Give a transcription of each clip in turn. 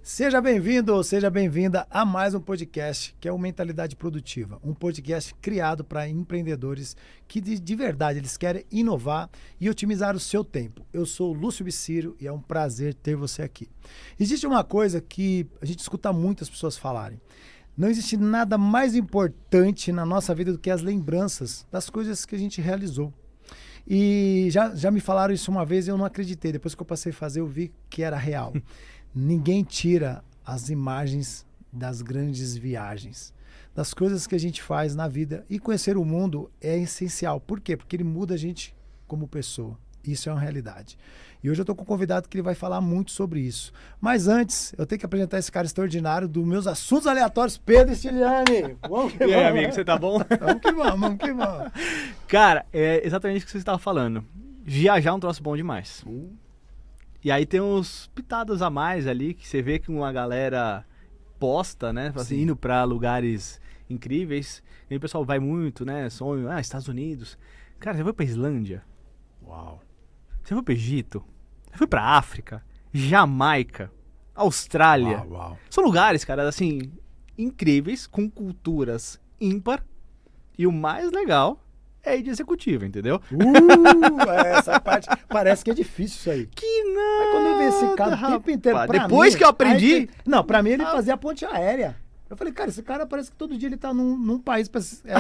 Seja bem-vindo ou seja bem-vinda a mais um podcast, que é o Mentalidade Produtiva. Um podcast criado para empreendedores que de verdade eles querem inovar e otimizar o seu tempo. Eu sou o Lúcio Bicírio e é um prazer ter você aqui. Existe uma coisa que a gente escuta muitas pessoas falarem. Não existe nada mais importante na nossa vida do que as lembranças das coisas que a gente realizou. E já me falaram isso uma vez e eu não acreditei. Depois que eu passei a fazer, eu vi que era real. Ninguém tira as imagens das grandes viagens, das coisas que a gente faz na vida. E conhecer o mundo é essencial. Por quê? Porque ele muda a gente como pessoa. Isso é uma realidade. E hoje eu estou com um convidado que ele vai falar muito sobre isso. Mas antes, eu tenho que apresentar esse cara extraordinário dos meus assuntos aleatórios, Pedro Stiliani. Vamos que E aí, vamos, amigo, né? você tá bom? Vamos que vamos, vamos que vamos. Cara, é exatamente o que você estava falando. Viajar é um troço bom demais. E aí tem uns pitadas a mais ali, que você vê que uma galera posta, né? Assim, indo pra lugares incríveis. E aí o pessoal vai muito, né? Sonho, Estados Unidos. Cara, você foi pra Islândia? Uau. Você foi pro Egito? Você foi pra África? Jamaica? Austrália? Uau, uau. São lugares, cara, assim, incríveis, com culturas ímpar. E o mais legal é ir de executiva, entendeu? Essa parte parece que é difícil isso aí. Que não! Mas quando eu vi esse cara o tempo inteiro, pra depois mim, que eu aprendi... aí não, pra mim ele fazia a ponte aérea. Eu falei, cara, esse cara parece que todo dia ele tá num país,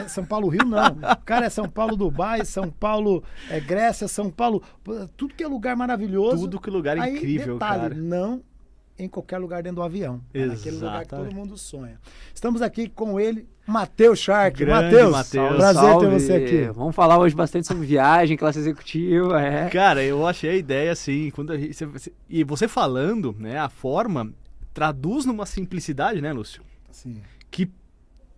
São Paulo, Rio, não. O cara é São Paulo, Dubai, São Paulo, Grécia, São Paulo, tudo que é lugar maravilhoso. Tudo que lugar aí, incrível, detalhe, cara. não em qualquer lugar dentro do avião. É naquele lugar que todo mundo sonha. Estamos aqui com ele, Matheus Shark. Grande Matheus. Prazer Salve. ter você aqui. Vamos falar hoje bastante sobre viagem, classe executiva, Cara, eu achei a ideia assim, quando e você falando, né, a forma traduz numa simplicidade, né, Lúcio? Sim. Que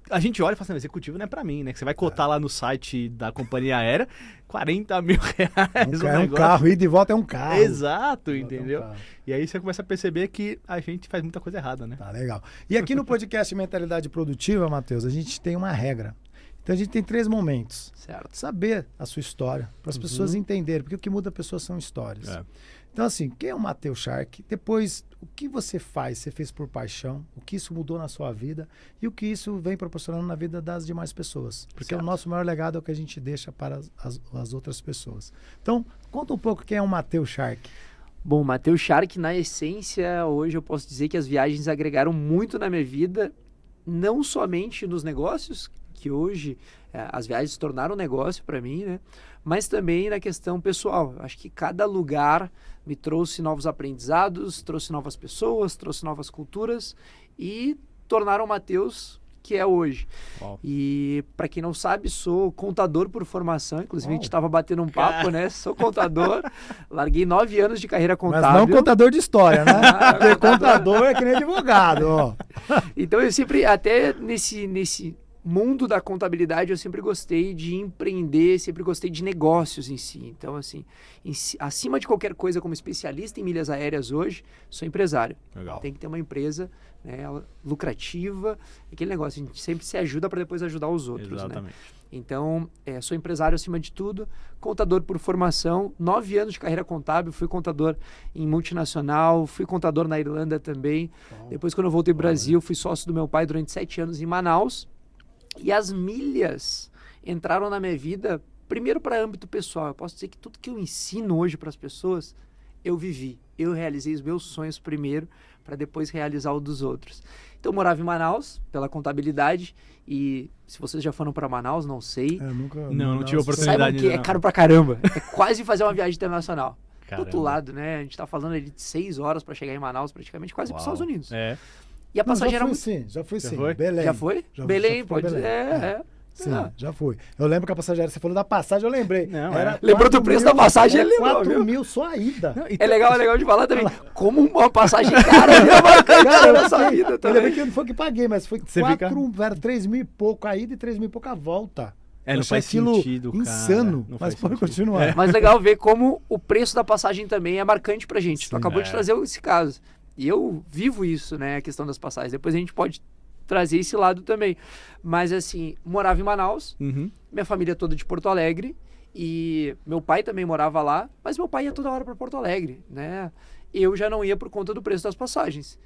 a gente olha e fala assim, executivo não é pra mim, né? Que você vai cotar lá no site da companhia aérea, 40 mil reais. É um carro, ir de volta é um carro. Exato, De volta é um entendeu? carro. E aí você começa a perceber que a gente faz muita coisa errada, né? Tá legal. E aqui no podcast Mentalidade Produtiva, Matheus, a gente tem uma regra. Então a gente tem 3 momentos. certo? Saber a sua história, para as pessoas entenderem, porque o que muda a pessoa são histórias. É. Então assim, quem é o Matheus Shark? Depois, o que você faz, você fez por paixão, o que isso mudou na sua vida e o que isso vem proporcionando na vida das demais pessoas. Porque Certo. o nosso maior legado é o que a gente deixa para as outras pessoas. Então, conta um pouco quem é o Matheus Shark. Bom, Matheus Shark, na essência, hoje eu posso dizer que as viagens agregaram muito na minha vida, não somente nos negócios, que hoje as viagens se tornaram um negócio para mim, né? Mas também na questão pessoal. Acho que cada lugar me trouxe novos aprendizados, trouxe novas pessoas, trouxe novas culturas e tornaram o Matheus que é hoje. Uau. E para quem não sabe, sou contador por formação, inclusive a gente Uau. estava batendo um papo, né? Sou contador, larguei 9 anos de carreira contábil. Mas não contador de história, né? Porque contador é que nem advogado, ó. Então eu sempre, até nesse mundo da contabilidade, eu sempre gostei de empreender, sempre gostei de negócios em si. Então, assim, acima de qualquer coisa, como especialista em milhas aéreas hoje, sou empresário. Legal. Tem que ter uma empresa, né, lucrativa, aquele negócio, a gente sempre se ajuda para depois ajudar os outros, né? Exatamente. Então, sou empresário acima de tudo, contador por formação, 9 anos de carreira contábil, fui contador em multinacional, fui contador na Irlanda também. Depois, quando eu voltei para o Brasil, fui sócio do meu pai durante 7 anos em Manaus. E as milhas entraram na minha vida, primeiro para âmbito pessoal. Eu posso dizer que tudo que eu ensino hoje para as pessoas, eu vivi. Eu realizei os meus sonhos primeiro, para depois realizar o dos outros. Então, eu morava em Manaus, pela contabilidade, e se vocês já foram para Manaus, não sei. Eu nunca, Não tive oportunidade. Saibam que ainda é não. caro pra caramba. É quase fazer uma viagem internacional. Do Caramba. outro lado, né? A gente tá falando ali de 6 horas para chegar em Manaus, praticamente, quase para os Uau. Estados Unidos. É. E a passagem já era fui muito... sim, já fui Já sim. foi? Belém. Já foi? Já Belém, fui pra pode dizer. Sim, já fui. Eu lembro que a passagem aérea, você falou da passagem, eu lembrei. Não, Lembrou do preço da passagem, ele lembrou, 4 viu? mil só a ida. Não, e É legal de falar também. Como uma passagem cara é marcante Cara, na nossa vida eu lembrei também. que não foi que paguei, mas foi Você 3 mil e pouco a ida e 3 mil e pouco a volta. É, não Eu achei faz aquilo sentido, cara. insano, Não mas faz pode sentido. continuar. Mas legal ver como o preço da passagem também é marcante pra gente. Sim. Tu acabou de trazer esse caso. E eu vivo isso, né? A questão das passagens. Depois a gente pode trazer esse lado também. Mas assim, morava em Manaus, Uhum. minha família toda de Porto Alegre. E meu pai também morava lá, mas meu pai ia toda hora para Porto Alegre, né? eu já não ia por conta do preço das passagens.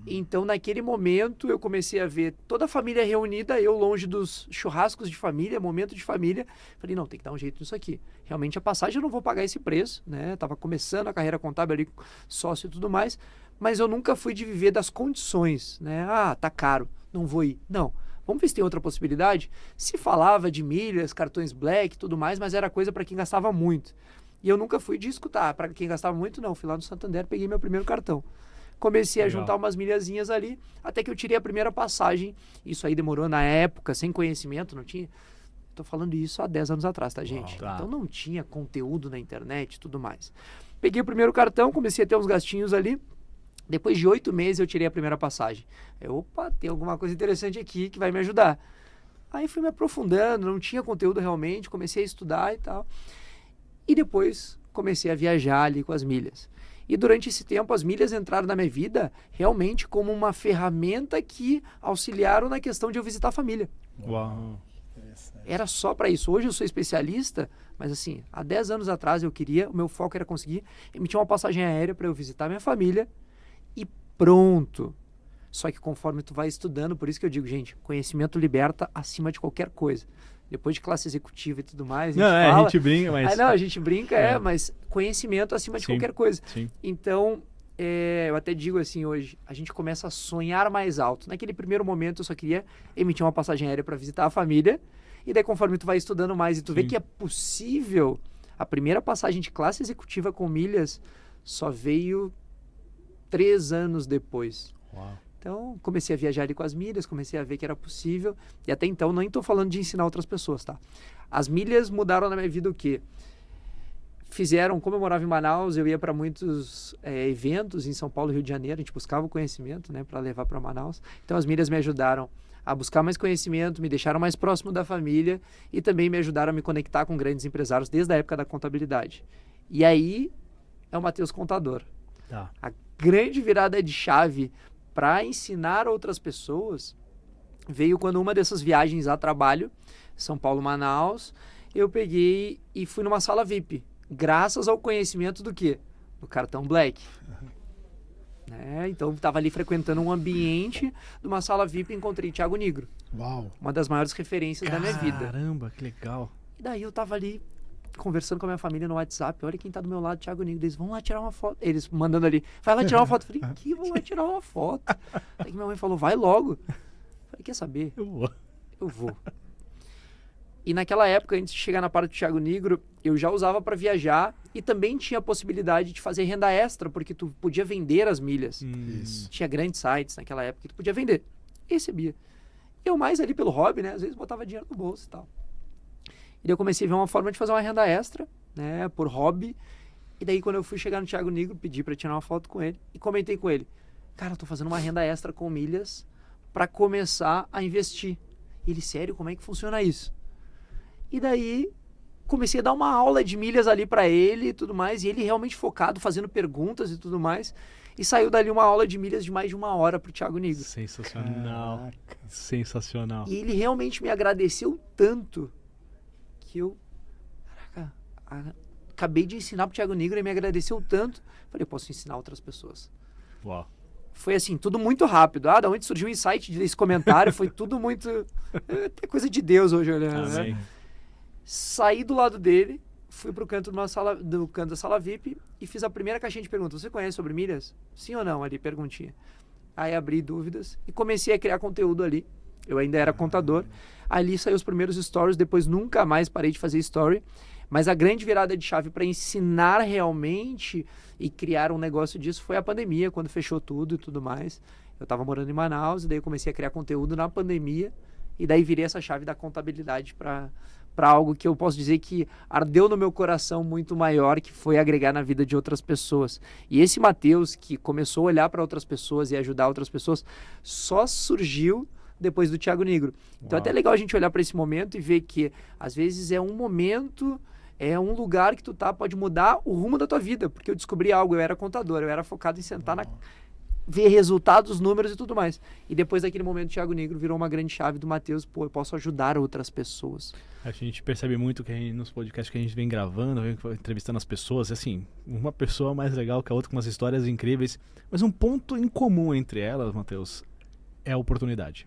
Então, naquele momento, eu comecei a ver toda a família reunida, eu longe dos churrascos de família, momento de família. Falei, não, tem que dar um jeito nisso aqui. Realmente, a passagem eu não vou pagar esse preço, né? Tava começando a carreira contábil ali, sócio e tudo mais, mas eu nunca fui de viver das condições, né? Ah, tá caro, não vou ir. Não. Vamos ver se tem outra possibilidade. Se falava de milhas, cartões Black e tudo mais, mas era coisa para quem gastava muito. E eu nunca fui de escutar. Para quem gastava muito, não. Fui lá no Santander, peguei meu primeiro cartão. Comecei a juntar umas milhazinhas ali, até que eu tirei a primeira passagem. Isso aí demorou na época, sem conhecimento, não tinha... Tô falando isso há 10 anos atrás, tá, gente? Tá. Então não tinha conteúdo na internet e tudo mais. Peguei o primeiro cartão, comecei a ter uns gastinhos ali. Depois de 8 meses eu tirei a primeira passagem. Opa, tem alguma coisa interessante aqui que vai me ajudar. Aí fui me aprofundando, não tinha conteúdo realmente, comecei a estudar e tal. E depois comecei a viajar ali com as milhas. E durante esse tempo as milhas entraram na minha vida realmente como uma ferramenta que auxiliaram na questão de eu visitar a família. Uau. Era só para isso. Hoje eu sou especialista, mas assim, há 10 anos atrás o meu foco era conseguir emitir uma passagem aérea para eu visitar minha família e pronto. Só que conforme tu vai estudando, por isso que eu digo, gente, conhecimento liberta acima de qualquer coisa. Depois de classe executiva e tudo mais, A gente brinca, mas... a gente brinca, mas conhecimento acima de qualquer coisa. Sim. Então, eu até digo assim hoje, a gente começa a sonhar mais alto. Naquele primeiro momento eu só queria emitir uma passagem aérea para visitar a família, e daí conforme tu vai estudando mais e tu vê que é possível, a primeira passagem de classe executiva com milhas só veio 3 anos depois. Uau. Então, comecei a viajar ali com as milhas, comecei a ver que era possível. E até então, nem estou falando de ensinar outras pessoas, tá? As milhas mudaram na minha vida o quê? Como eu morava em Manaus, eu ia para muitos eventos em São Paulo e Rio de Janeiro. A gente buscava o conhecimento, né, para levar para Manaus. Então, as milhas me ajudaram a buscar mais conhecimento, me deixaram mais próximo da família e também me ajudaram a me conectar com grandes empresários desde a época da contabilidade. E aí, é o Matheus Contador. Tá. A grande virada de chave para ensinar outras pessoas veio quando uma dessas viagens a trabalho, São Paulo, Manaus, eu peguei e fui numa sala VIP, graças ao conhecimento do quê? Do cartão Black. Então, estava ali frequentando um ambiente de uma sala VIP e encontrei Thiago Nigro. Uau! Uma das maiores referências da minha vida. Caramba, que legal. E daí eu tava ali conversando com a minha família no WhatsApp, olha quem tá do meu lado, Thiago Nigro, eles vão lá tirar uma foto, eles mandando ali, vai lá tirar uma foto, eu falei, que vou lá tirar uma foto? Até que minha mãe falou, vai logo. Eu falei, quer saber? Eu vou. E naquela época, antes de chegar na parte do Thiago Nigro, eu já usava para viajar e também tinha a possibilidade de fazer renda extra, porque tu podia vender as milhas. Isso. Tinha grandes sites naquela época que tu podia vender. E recebia. Eu mais ali pelo hobby, né? Às vezes botava dinheiro no bolso e tal. E daí eu comecei a ver uma forma de fazer uma renda extra, né, por hobby. E daí quando eu fui chegar no Thiago Nigro, pedi para tirar uma foto com ele e comentei com ele. Cara, eu tô fazendo uma renda extra com milhas para começar a investir. E ele, sério, como é que funciona isso? E daí comecei a dar uma aula de milhas ali para ele e tudo mais. E ele realmente focado, fazendo perguntas e tudo mais. E saiu dali uma aula de milhas de mais de 1 hora pro Thiago Nigro. Sensacional. Caraca. Sensacional. E ele realmente me agradeceu tanto que eu, caraca, acabei de ensinar pro Thiago Nigro, ele me agradeceu tanto, falei, eu posso ensinar outras pessoas. Uau. Foi assim, tudo muito rápido. Da onde surgiu o insight desse comentário, foi tudo muito... É coisa de Deus hoje, olhando, Amém. né? Saí do lado dele, fui pro canto da sala VIP e fiz a primeira caixinha de perguntas. Você conhece sobre milhas? Sim ou não? Ali, perguntinha. Aí abri dúvidas e comecei a criar conteúdo ali. Eu ainda era contador. Ali saiu os primeiros stories, depois nunca mais parei de fazer story. Mas a grande virada de chave para ensinar realmente e criar um negócio disso foi a pandemia, quando fechou tudo e tudo mais. Eu estava morando em Manaus e daí eu comecei a criar conteúdo na pandemia e daí virei essa chave da contabilidade para algo que eu posso dizer que ardeu no meu coração muito maior, que foi agregar na vida de outras pessoas. E esse Matheus, que começou a olhar para outras pessoas e ajudar outras pessoas, só surgiu depois do Thiago Nigro. Então é até legal a gente olhar para esse momento e ver que às vezes é um momento, é um lugar que tu tá, pode mudar o rumo da tua vida, porque eu descobri algo, eu era contador, eu era focado em sentar ver resultados, números e tudo mais. E depois daquele momento, o Thiago Negro virou uma grande chave do Matheus. Pô, eu posso ajudar outras pessoas. A gente percebe muito que nos podcasts que a gente vem gravando, vem entrevistando as pessoas, assim, uma pessoa mais legal que a outra, com umas histórias incríveis, mas um ponto em comum entre elas, Matheus, é a oportunidade.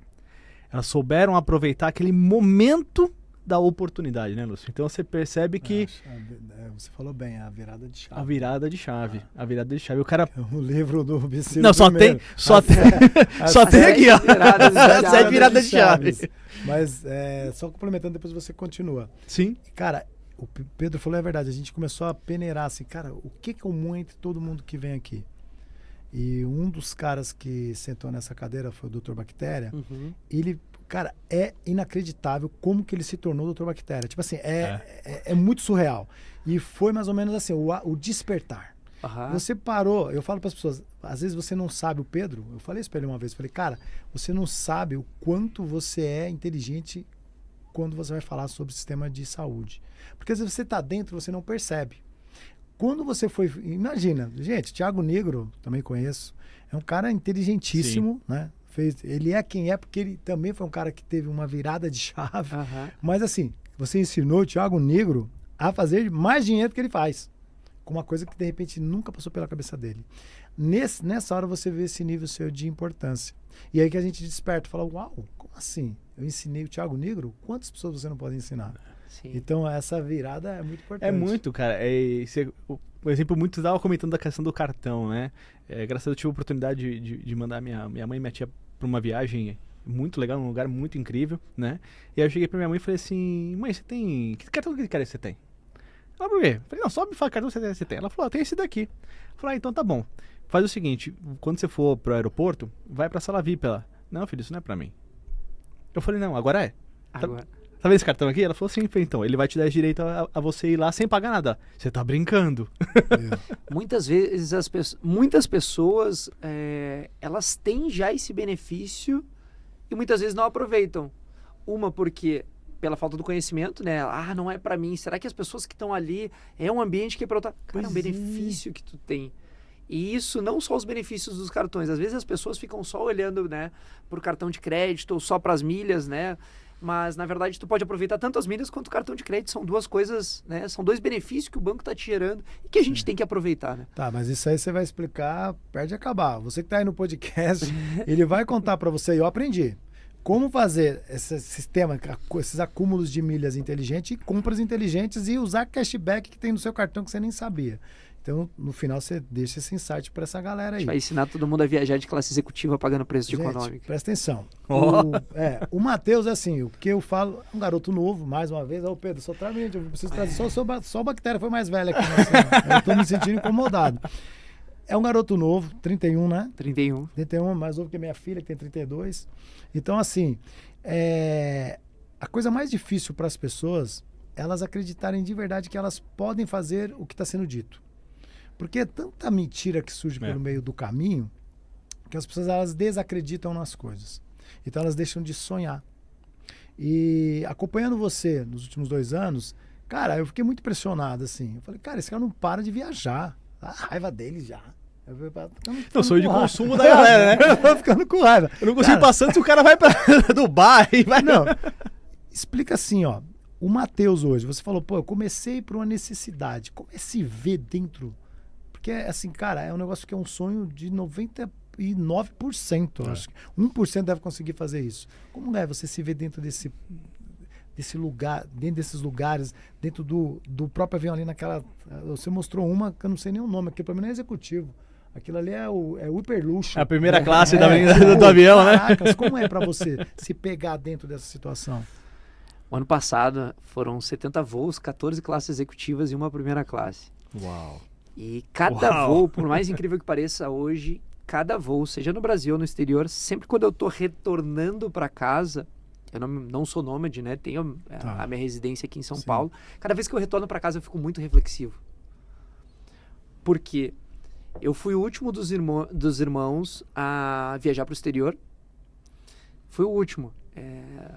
Elas souberam aproveitar aquele momento da oportunidade, né, Lúcio? Então você percebe que... Você falou bem, a virada de chave. A virada de chave. A virada de chave. O cara... O livro do Biciro Não, só tem aqui, ó. Sete viradas de chave. Mas só complementando, depois você continua. Sim. Cara, o Pedro falou a verdade. A gente começou a peneirar assim, cara, o que é comum entre todo mundo que vem aqui? E um dos caras que sentou nessa cadeira foi o Dr. Bactéria. Uhum. Ele, cara, é inacreditável como que ele se tornou Dr. Bactéria. Tipo assim, é muito surreal. E foi mais ou menos assim, o despertar. Uhum. Você parou, eu falo para as pessoas, às vezes você não sabe, o Pedro, eu falei isso para ele uma vez, falei, cara, você não sabe o quanto você é inteligente quando você vai falar sobre o sistema de saúde. Porque às vezes você está dentro, você não percebe. Quando você foi, imagina, gente, Thiago Negro, também conheço, é um cara inteligentíssimo, né? Ele é quem é, porque ele também foi um cara que teve uma virada de chave. Uhum. Mas assim, você ensinou o Thiago Negro a fazer mais dinheiro do que ele faz. Com uma coisa que de repente nunca passou pela cabeça dele. Nessa hora você vê esse nível seu de importância. E aí que a gente desperta e fala, uau, como assim? Eu ensinei o Thiago Negro? Quantas pessoas você não pode ensinar? Sim. Então essa virada é muito importante. É muito, cara. O exemplo muito estava comentando da questão do cartão, né? Graças a Deus eu tive a oportunidade de mandar minha mãe e minha tia para uma viagem muito legal, num lugar muito incrível, né? E aí eu cheguei pra minha mãe e falei assim, mãe, você tem... Que cartão que você tem? Ela, por quê? Eu falei, não, só me fala que cartão você tem. Ela falou, tem esse daqui. Eu falei, então tá bom. Faz o seguinte, quando você for pro aeroporto, vai pra sala VIP. Ela, não, filho, isso não é pra mim. Eu falei, não, agora é. Agora. Tá vendo esse cartão aqui? Ela falou assim, então, ele vai te dar direito a você ir lá sem pagar nada. Você tá brincando. Muitas vezes, muitas pessoas, elas têm já esse benefício e muitas vezes não aproveitam. Uma porque, pela falta do conhecimento, né? Ah, não é pra mim. Será que as pessoas que estão ali, é um ambiente que é pra outra... Cara, é um benefício que tu tem. E isso não só os benefícios dos cartões. Às vezes as pessoas ficam só olhando, né, pro cartão de crédito ou só pras milhas, né? Mas, na verdade, tu pode aproveitar tanto as milhas quanto o cartão de crédito. São duas coisas, né? São dois benefícios que o banco tá te gerando e que a gente tem que aproveitar, né? Tá, mas isso aí você vai explicar, perde acabar. Você que tá aí no podcast, ele vai contar para você, e eu aprendi, como fazer esse sistema, esses acúmulos de milhas inteligentes e compras inteligentes e usar cashback que tem no seu cartão que você nem sabia. Então, no final, você deixa esse insight para essa galera aí. Vai ensinar todo mundo a viajar de classe executiva pagando preço de econômica. Presta atenção. Oh. O Matheus, assim, o que eu falo, é um garoto novo, mais uma vez. Ô, Pedro, só traz, eu preciso trazer. Só a Bactéria foi mais velha aqui. Eu tô me sentindo incomodado. É um garoto novo, 31, né? 31. 31, mais novo que a minha filha, que tem 32. Então, assim, a coisa mais difícil para as pessoas, elas acreditarem de verdade que elas podem fazer o que está sendo dito. Porque é tanta mentira que surge pelo meio do caminho que as pessoas elas desacreditam nas coisas. Então elas deixam de sonhar. E acompanhando você nos últimos 2 anos, cara, eu fiquei muito impressionado, assim. Eu falei, cara, esse cara não para de viajar. A raiva dele já. Eu sou de consumo da galera, né? Eu tô ficando com raiva. Eu não consigo passar se o cara vai pra Dubai. Não. Explica assim, ó. O Matheus hoje, você falou, pô, eu comecei por uma necessidade. Como é se ver dentro? Porque, assim, cara, é um negócio que é um sonho de 99%. Acho que 1% deve conseguir fazer isso. Como é você se ver dentro desse lugar, dentro desses lugares, dentro do próprio avião ali naquela... Você mostrou uma que eu não sei nem o nome, aqui pra mim não é executivo. Aquilo ali é o hiperluxo. A primeira classe do avião, né? Caracas, como é pra você se pegar dentro dessa situação? O ano passado foram 70 voos, 14 classes executivas e uma primeira classe. Uau. E cada voo, por mais incrível que pareça hoje, cada voo, seja no Brasil ou no exterior, sempre quando eu tô retornando para casa, eu não sou nômade, né? Tenho a minha residência aqui em São Paulo. Cada vez que eu retorno para casa, eu fico muito reflexivo. Porque eu fui o último dos irmãos a viajar para o exterior. Fui o último.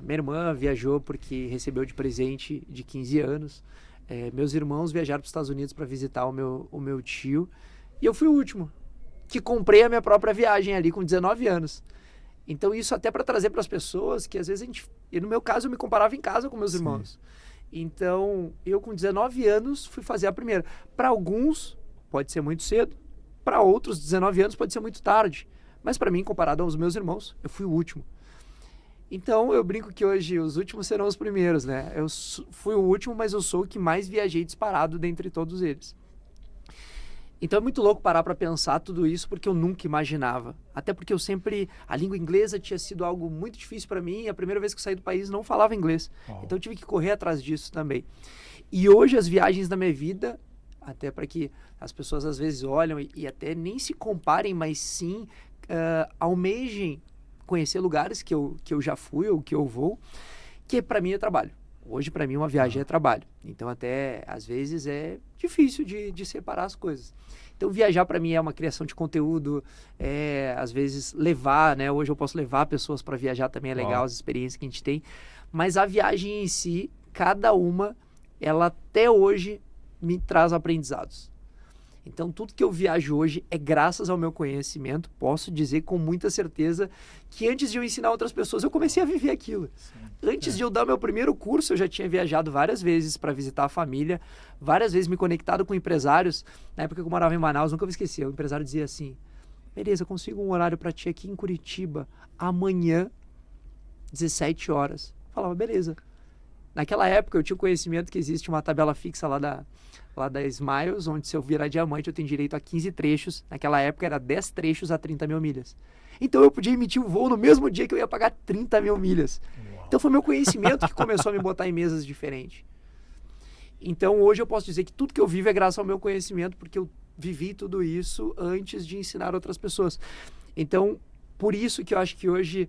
Minha irmã viajou porque recebeu de presente de 15 anos. Meus irmãos viajaram para os Estados Unidos para visitar o meu tio. E eu fui o último. que comprei a minha própria viagem ali com 19 anos. Então isso até para trazer para as pessoas que às vezes e no meu caso eu me comparava em casa com meus irmãos. Então eu com 19 anos fui fazer a primeira. Para alguns pode ser muito cedo, para outros 19 anos pode ser muito tarde. Mas para mim, comparado aos meus irmãos, eu fui o último. Então eu brinco que hoje os últimos serão os primeiros, né? Eu fui o último, mas eu sou o que mais viajei disparado dentre todos eles. Então é muito louco parar para pensar tudo isso, porque eu nunca imaginava. Até porque a língua inglesa tinha sido algo muito difícil para mim. A primeira vez que eu saí do país não falava inglês. Então eu tive que correr atrás disso também. E hoje as viagens da minha vida, até para que as pessoas às vezes olham e até nem se comparem, mas sim almejem conhecer lugares que eu já fui ou que eu vou, que para mim é trabalho. Hoje, para mim, uma viagem é trabalho. Então, até, às vezes, é difícil de separar as coisas. Então, viajar, para mim, é uma criação de conteúdo. Às vezes, levar, né? Hoje eu posso levar pessoas para viajar também, é legal, as experiências que a gente tem. Mas a viagem em si, cada uma, ela até hoje me traz aprendizados. Então, tudo que eu viajo hoje é graças ao meu conhecimento. Posso dizer com muita certeza que antes de eu ensinar outras pessoas, eu comecei a viver aquilo. Antes de eu dar meu primeiro curso, eu já tinha viajado várias vezes para visitar a família, várias vezes me conectado com empresários. Na época que eu morava em Manaus, nunca me esqueci, o empresário dizia assim: beleza, eu consigo um horário para ti aqui em Curitiba, amanhã, 17 horas. Eu falava, beleza. Naquela época, eu tinha o conhecimento que existe uma tabela fixa lá da Smiles, onde se eu virar diamante, eu tenho direito a 15 trechos. Naquela época, era 10 trechos a 30 mil milhas. Então, eu podia emitir o voo no mesmo dia que eu ia pagar 30 mil milhas. Então, foi meu conhecimento que começou a me botar em mesas diferentes. Então, hoje eu posso dizer que tudo que eu vivo é graças ao meu conhecimento, porque eu vivi tudo isso antes de ensinar outras pessoas. Então, por isso que eu acho que hoje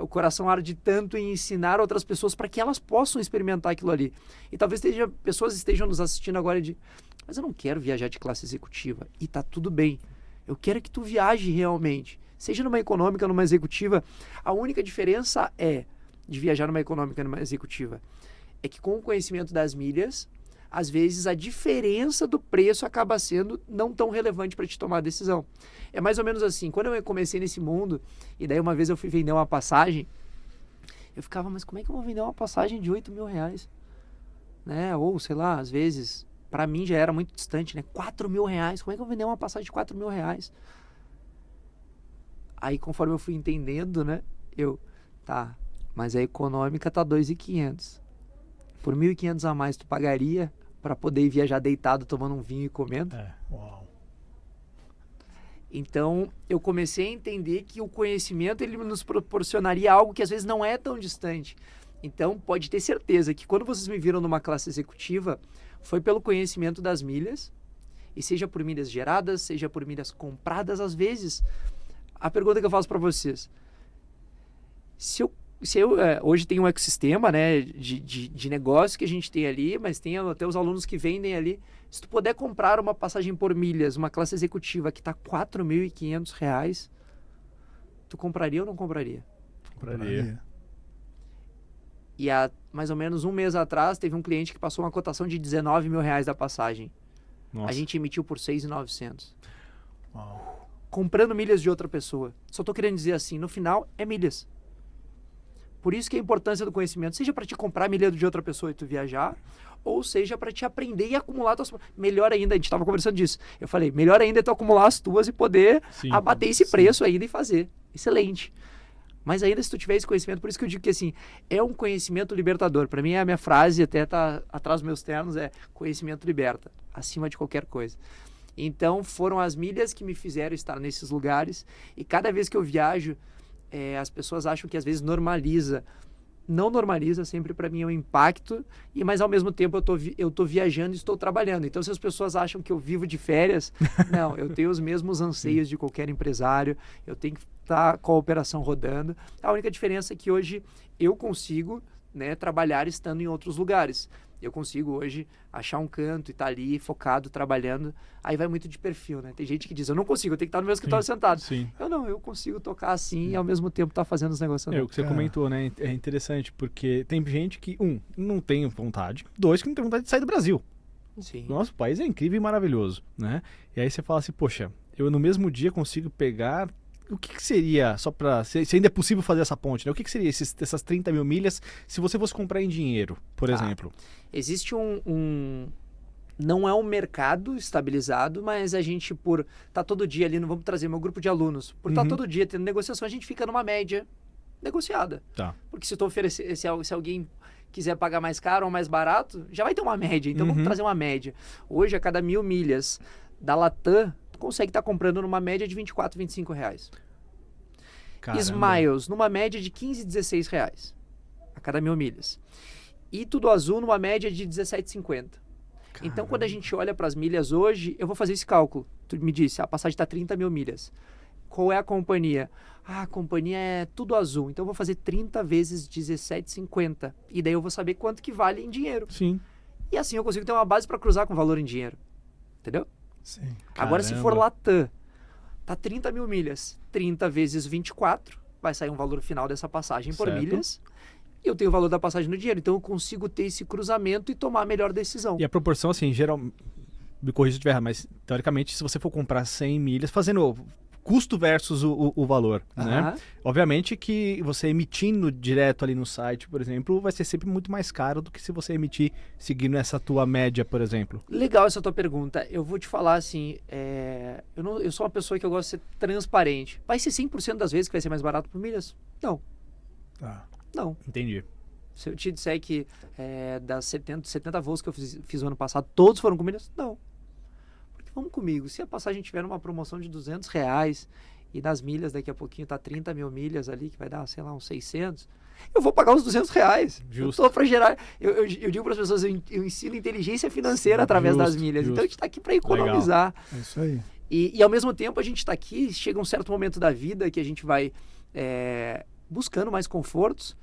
o coração arde tanto em ensinar outras pessoas para que elas possam experimentar aquilo ali. E talvez pessoas estejam nos assistindo agora mas eu não quero viajar de classe executiva. E tá tudo bem. Eu quero que tu viaje realmente. Seja numa econômica, numa executiva. A única diferença de viajar numa econômica e numa executiva é que com o conhecimento das milhas, às vezes a diferença do preço acaba sendo não tão relevante para te tomar a decisão. É mais ou menos assim, quando eu comecei nesse mundo, e daí uma vez eu fui vender uma passagem, eu ficava, mas como é que eu vou vender uma passagem de 8 mil reais? Né? Ou, sei lá, às vezes, para mim já era muito distante, né? 4 mil reais, como é que eu vou vender uma passagem de 4 mil reais? Aí, conforme eu fui entendendo, né? Tá, mas a econômica tá 2.500. Por 1.500 a mais tu pagaria para poder ir viajar deitado, tomando um vinho e comendo? Uau. Então, eu comecei a entender que o conhecimento ele nos proporcionaria algo que às vezes não é tão distante. Então, pode ter certeza que quando vocês me viram numa classe executiva, foi pelo conhecimento das milhas, e seja por milhas geradas, seja por milhas compradas, às vezes, a pergunta que eu faço para vocês, se eu hoje tem um ecossistema, né, de negócio que a gente tem ali, mas tem até os alunos que vendem ali. Se tu puder comprar uma passagem por milhas, uma classe executiva que está R$ 4.500, tu compraria ou não compraria? Compraria. E há mais ou menos um mês atrás, teve um cliente que passou uma cotação de 19 mil reais da passagem. Nossa. A gente emitiu por 6.900. Uau. Comprando milhas de outra pessoa. Só estou querendo dizer assim, no final, é milhas. Por isso que a importância do conhecimento, seja para te comprar milha de outra pessoa e tu viajar, ou seja para te aprender e acumular tuas... Melhor ainda, a gente estava conversando disso. Eu falei, melhor ainda é tu acumular as tuas e poder abater esse preço ainda e fazer. Excelente. Mas ainda se tu tiver esse conhecimento, por isso que eu digo que assim, é um conhecimento libertador. Para mim, a minha frase, até tá atrás dos meus ternos, é conhecimento liberta, acima de qualquer coisa. Então, foram as milhas que me fizeram estar nesses lugares. E cada vez que eu viajo, as pessoas acham que às vezes normaliza. Não normaliza, sempre para mim é um impacto, mas ao mesmo tempo eu tô viajando e estou trabalhando. Então, se as pessoas acham que eu vivo de férias, não, eu tenho os mesmos anseios de qualquer empresário, eu tenho que estar com a operação rodando. A única diferença é que hoje eu consigo, né, trabalhar estando em outros lugares. Eu consigo hoje achar um canto e estar ali focado, trabalhando. Aí vai muito de perfil, né? Tem gente que diz, eu não consigo, eu tenho que estar no meu escritório sentado. Sim. Eu consigo tocar assim e ao mesmo tempo estar fazendo os negócios. O que você comentou, né? É interessante, porque tem gente que, não tem vontade, 2, que não tem vontade de sair do Brasil. Sim. Nosso país é incrível e maravilhoso, né? E aí você fala assim, poxa, eu no mesmo dia consigo pegar... O que seria, só para... Se ainda é possível fazer essa ponte, né? O que seria essas 30 mil milhas se você fosse comprar em dinheiro, por exemplo? Existe não é um mercado estabilizado, mas a gente, por estar todo dia ali, vamos trazer meu grupo de alunos, por estar todo dia tendo negociação, a gente fica numa média negociada. Tá. Porque se eu tô oferecendo, se alguém quiser pagar mais caro ou mais barato, já vai ter uma média. Então vamos trazer uma média. Hoje, a cada 1.000 milhas da Latam, tu consegue estar comprando numa média de R$24, R$25. Caramba. Smiles, numa média de R$15, R$16 a cada 1.000 milhas. E Tudo Azul numa média de R$17,50. Então, quando a gente olha para as milhas hoje, eu vou fazer esse cálculo. Tu me disse, a passagem está 30 mil milhas. Qual é a companhia? A companhia é Tudo Azul. Então, eu vou fazer 30 vezes 17,50. E daí eu vou saber quanto que vale em dinheiro. Sim. E assim eu consigo ter uma base para cruzar com valor em dinheiro. Entendeu? Sim. Agora, se for Latam, tá 30 mil milhas. 30 vezes 24, vai sair um valor final dessa passagem por milhas. Eu tenho o valor da passagem no dinheiro, então eu consigo ter esse cruzamento e tomar a melhor decisão. E a proporção, assim, geral, me corrija se estiver errado, mas teoricamente, se você for comprar 100 milhas, fazendo custo versus o valor, né? Obviamente que você emitindo direto ali no site, por exemplo, vai ser sempre muito mais caro do que se você emitir seguindo essa tua média, por exemplo. Legal essa tua pergunta. Eu vou te falar assim, eu sou uma pessoa que eu gosto de ser transparente. Vai ser 100% das vezes que vai ser mais barato por milhas? Não. Tá. Não. Entendi. Se eu te disser que das 70 voos que eu fiz o ano passado, todos foram com milhas? Não. Porque vamos comigo, se a passagem tiver uma promoção de R$200 e nas milhas daqui a pouquinho tá 30 mil milhas ali, que vai dar, sei lá, uns 600, eu vou pagar os R$200. Justo. Eu tô para gerar... Eu digo para as pessoas, eu ensino inteligência financeira através das milhas. Então a gente tá aqui para economizar. Legal. É isso aí. E ao mesmo tempo a gente está aqui, chega um certo momento da vida que a gente vai buscando mais confortos,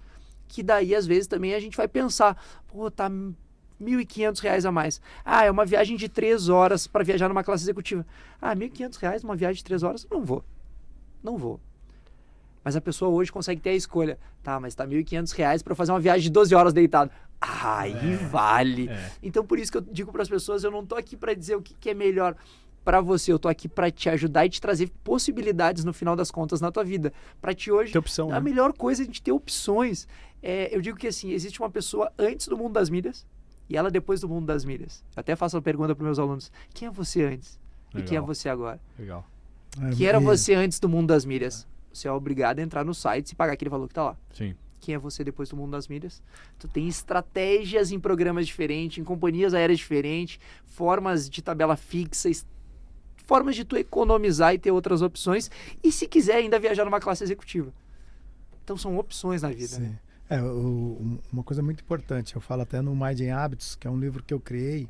que daí às vezes também a gente vai pensar, pô, tá R$1.500 a mais. Ah, é uma viagem de 3 horas para viajar numa classe executiva. Ah, R$1.500 numa viagem de 3 horas? Não vou. Não vou. Mas a pessoa hoje consegue ter a escolha. Tá, mas tá R$1.500 para fazer uma viagem de 12 horas deitado. Aí vale. Então por isso que eu digo para as pessoas, eu não tô aqui para dizer o que é melhor para você, eu tô aqui para te ajudar e te trazer possibilidades no final das contas na tua vida. Para ti hoje, ter opção, a melhor coisa é a gente ter opções. Eu digo que assim, existe uma pessoa antes do mundo das milhas e ela depois do mundo das milhas. Eu até faço uma pergunta para meus alunos: quem é você antes? Legal. E quem é você agora? Legal. Quem era você antes do mundo das milhas? Você é obrigado a entrar no site e pagar aquele valor que tá lá. Sim. Quem é você depois do mundo das milhas? Tu tem estratégias em programas diferentes, em companhias aéreas diferentes, formas de tabela fixa, formas de tu economizar e ter outras opções. E se quiser ainda viajar numa classe executiva. Então são opções na vida. Sim. Né? Uma coisa muito importante, eu falo até no Mind em Hábitos, que é um livro que eu criei,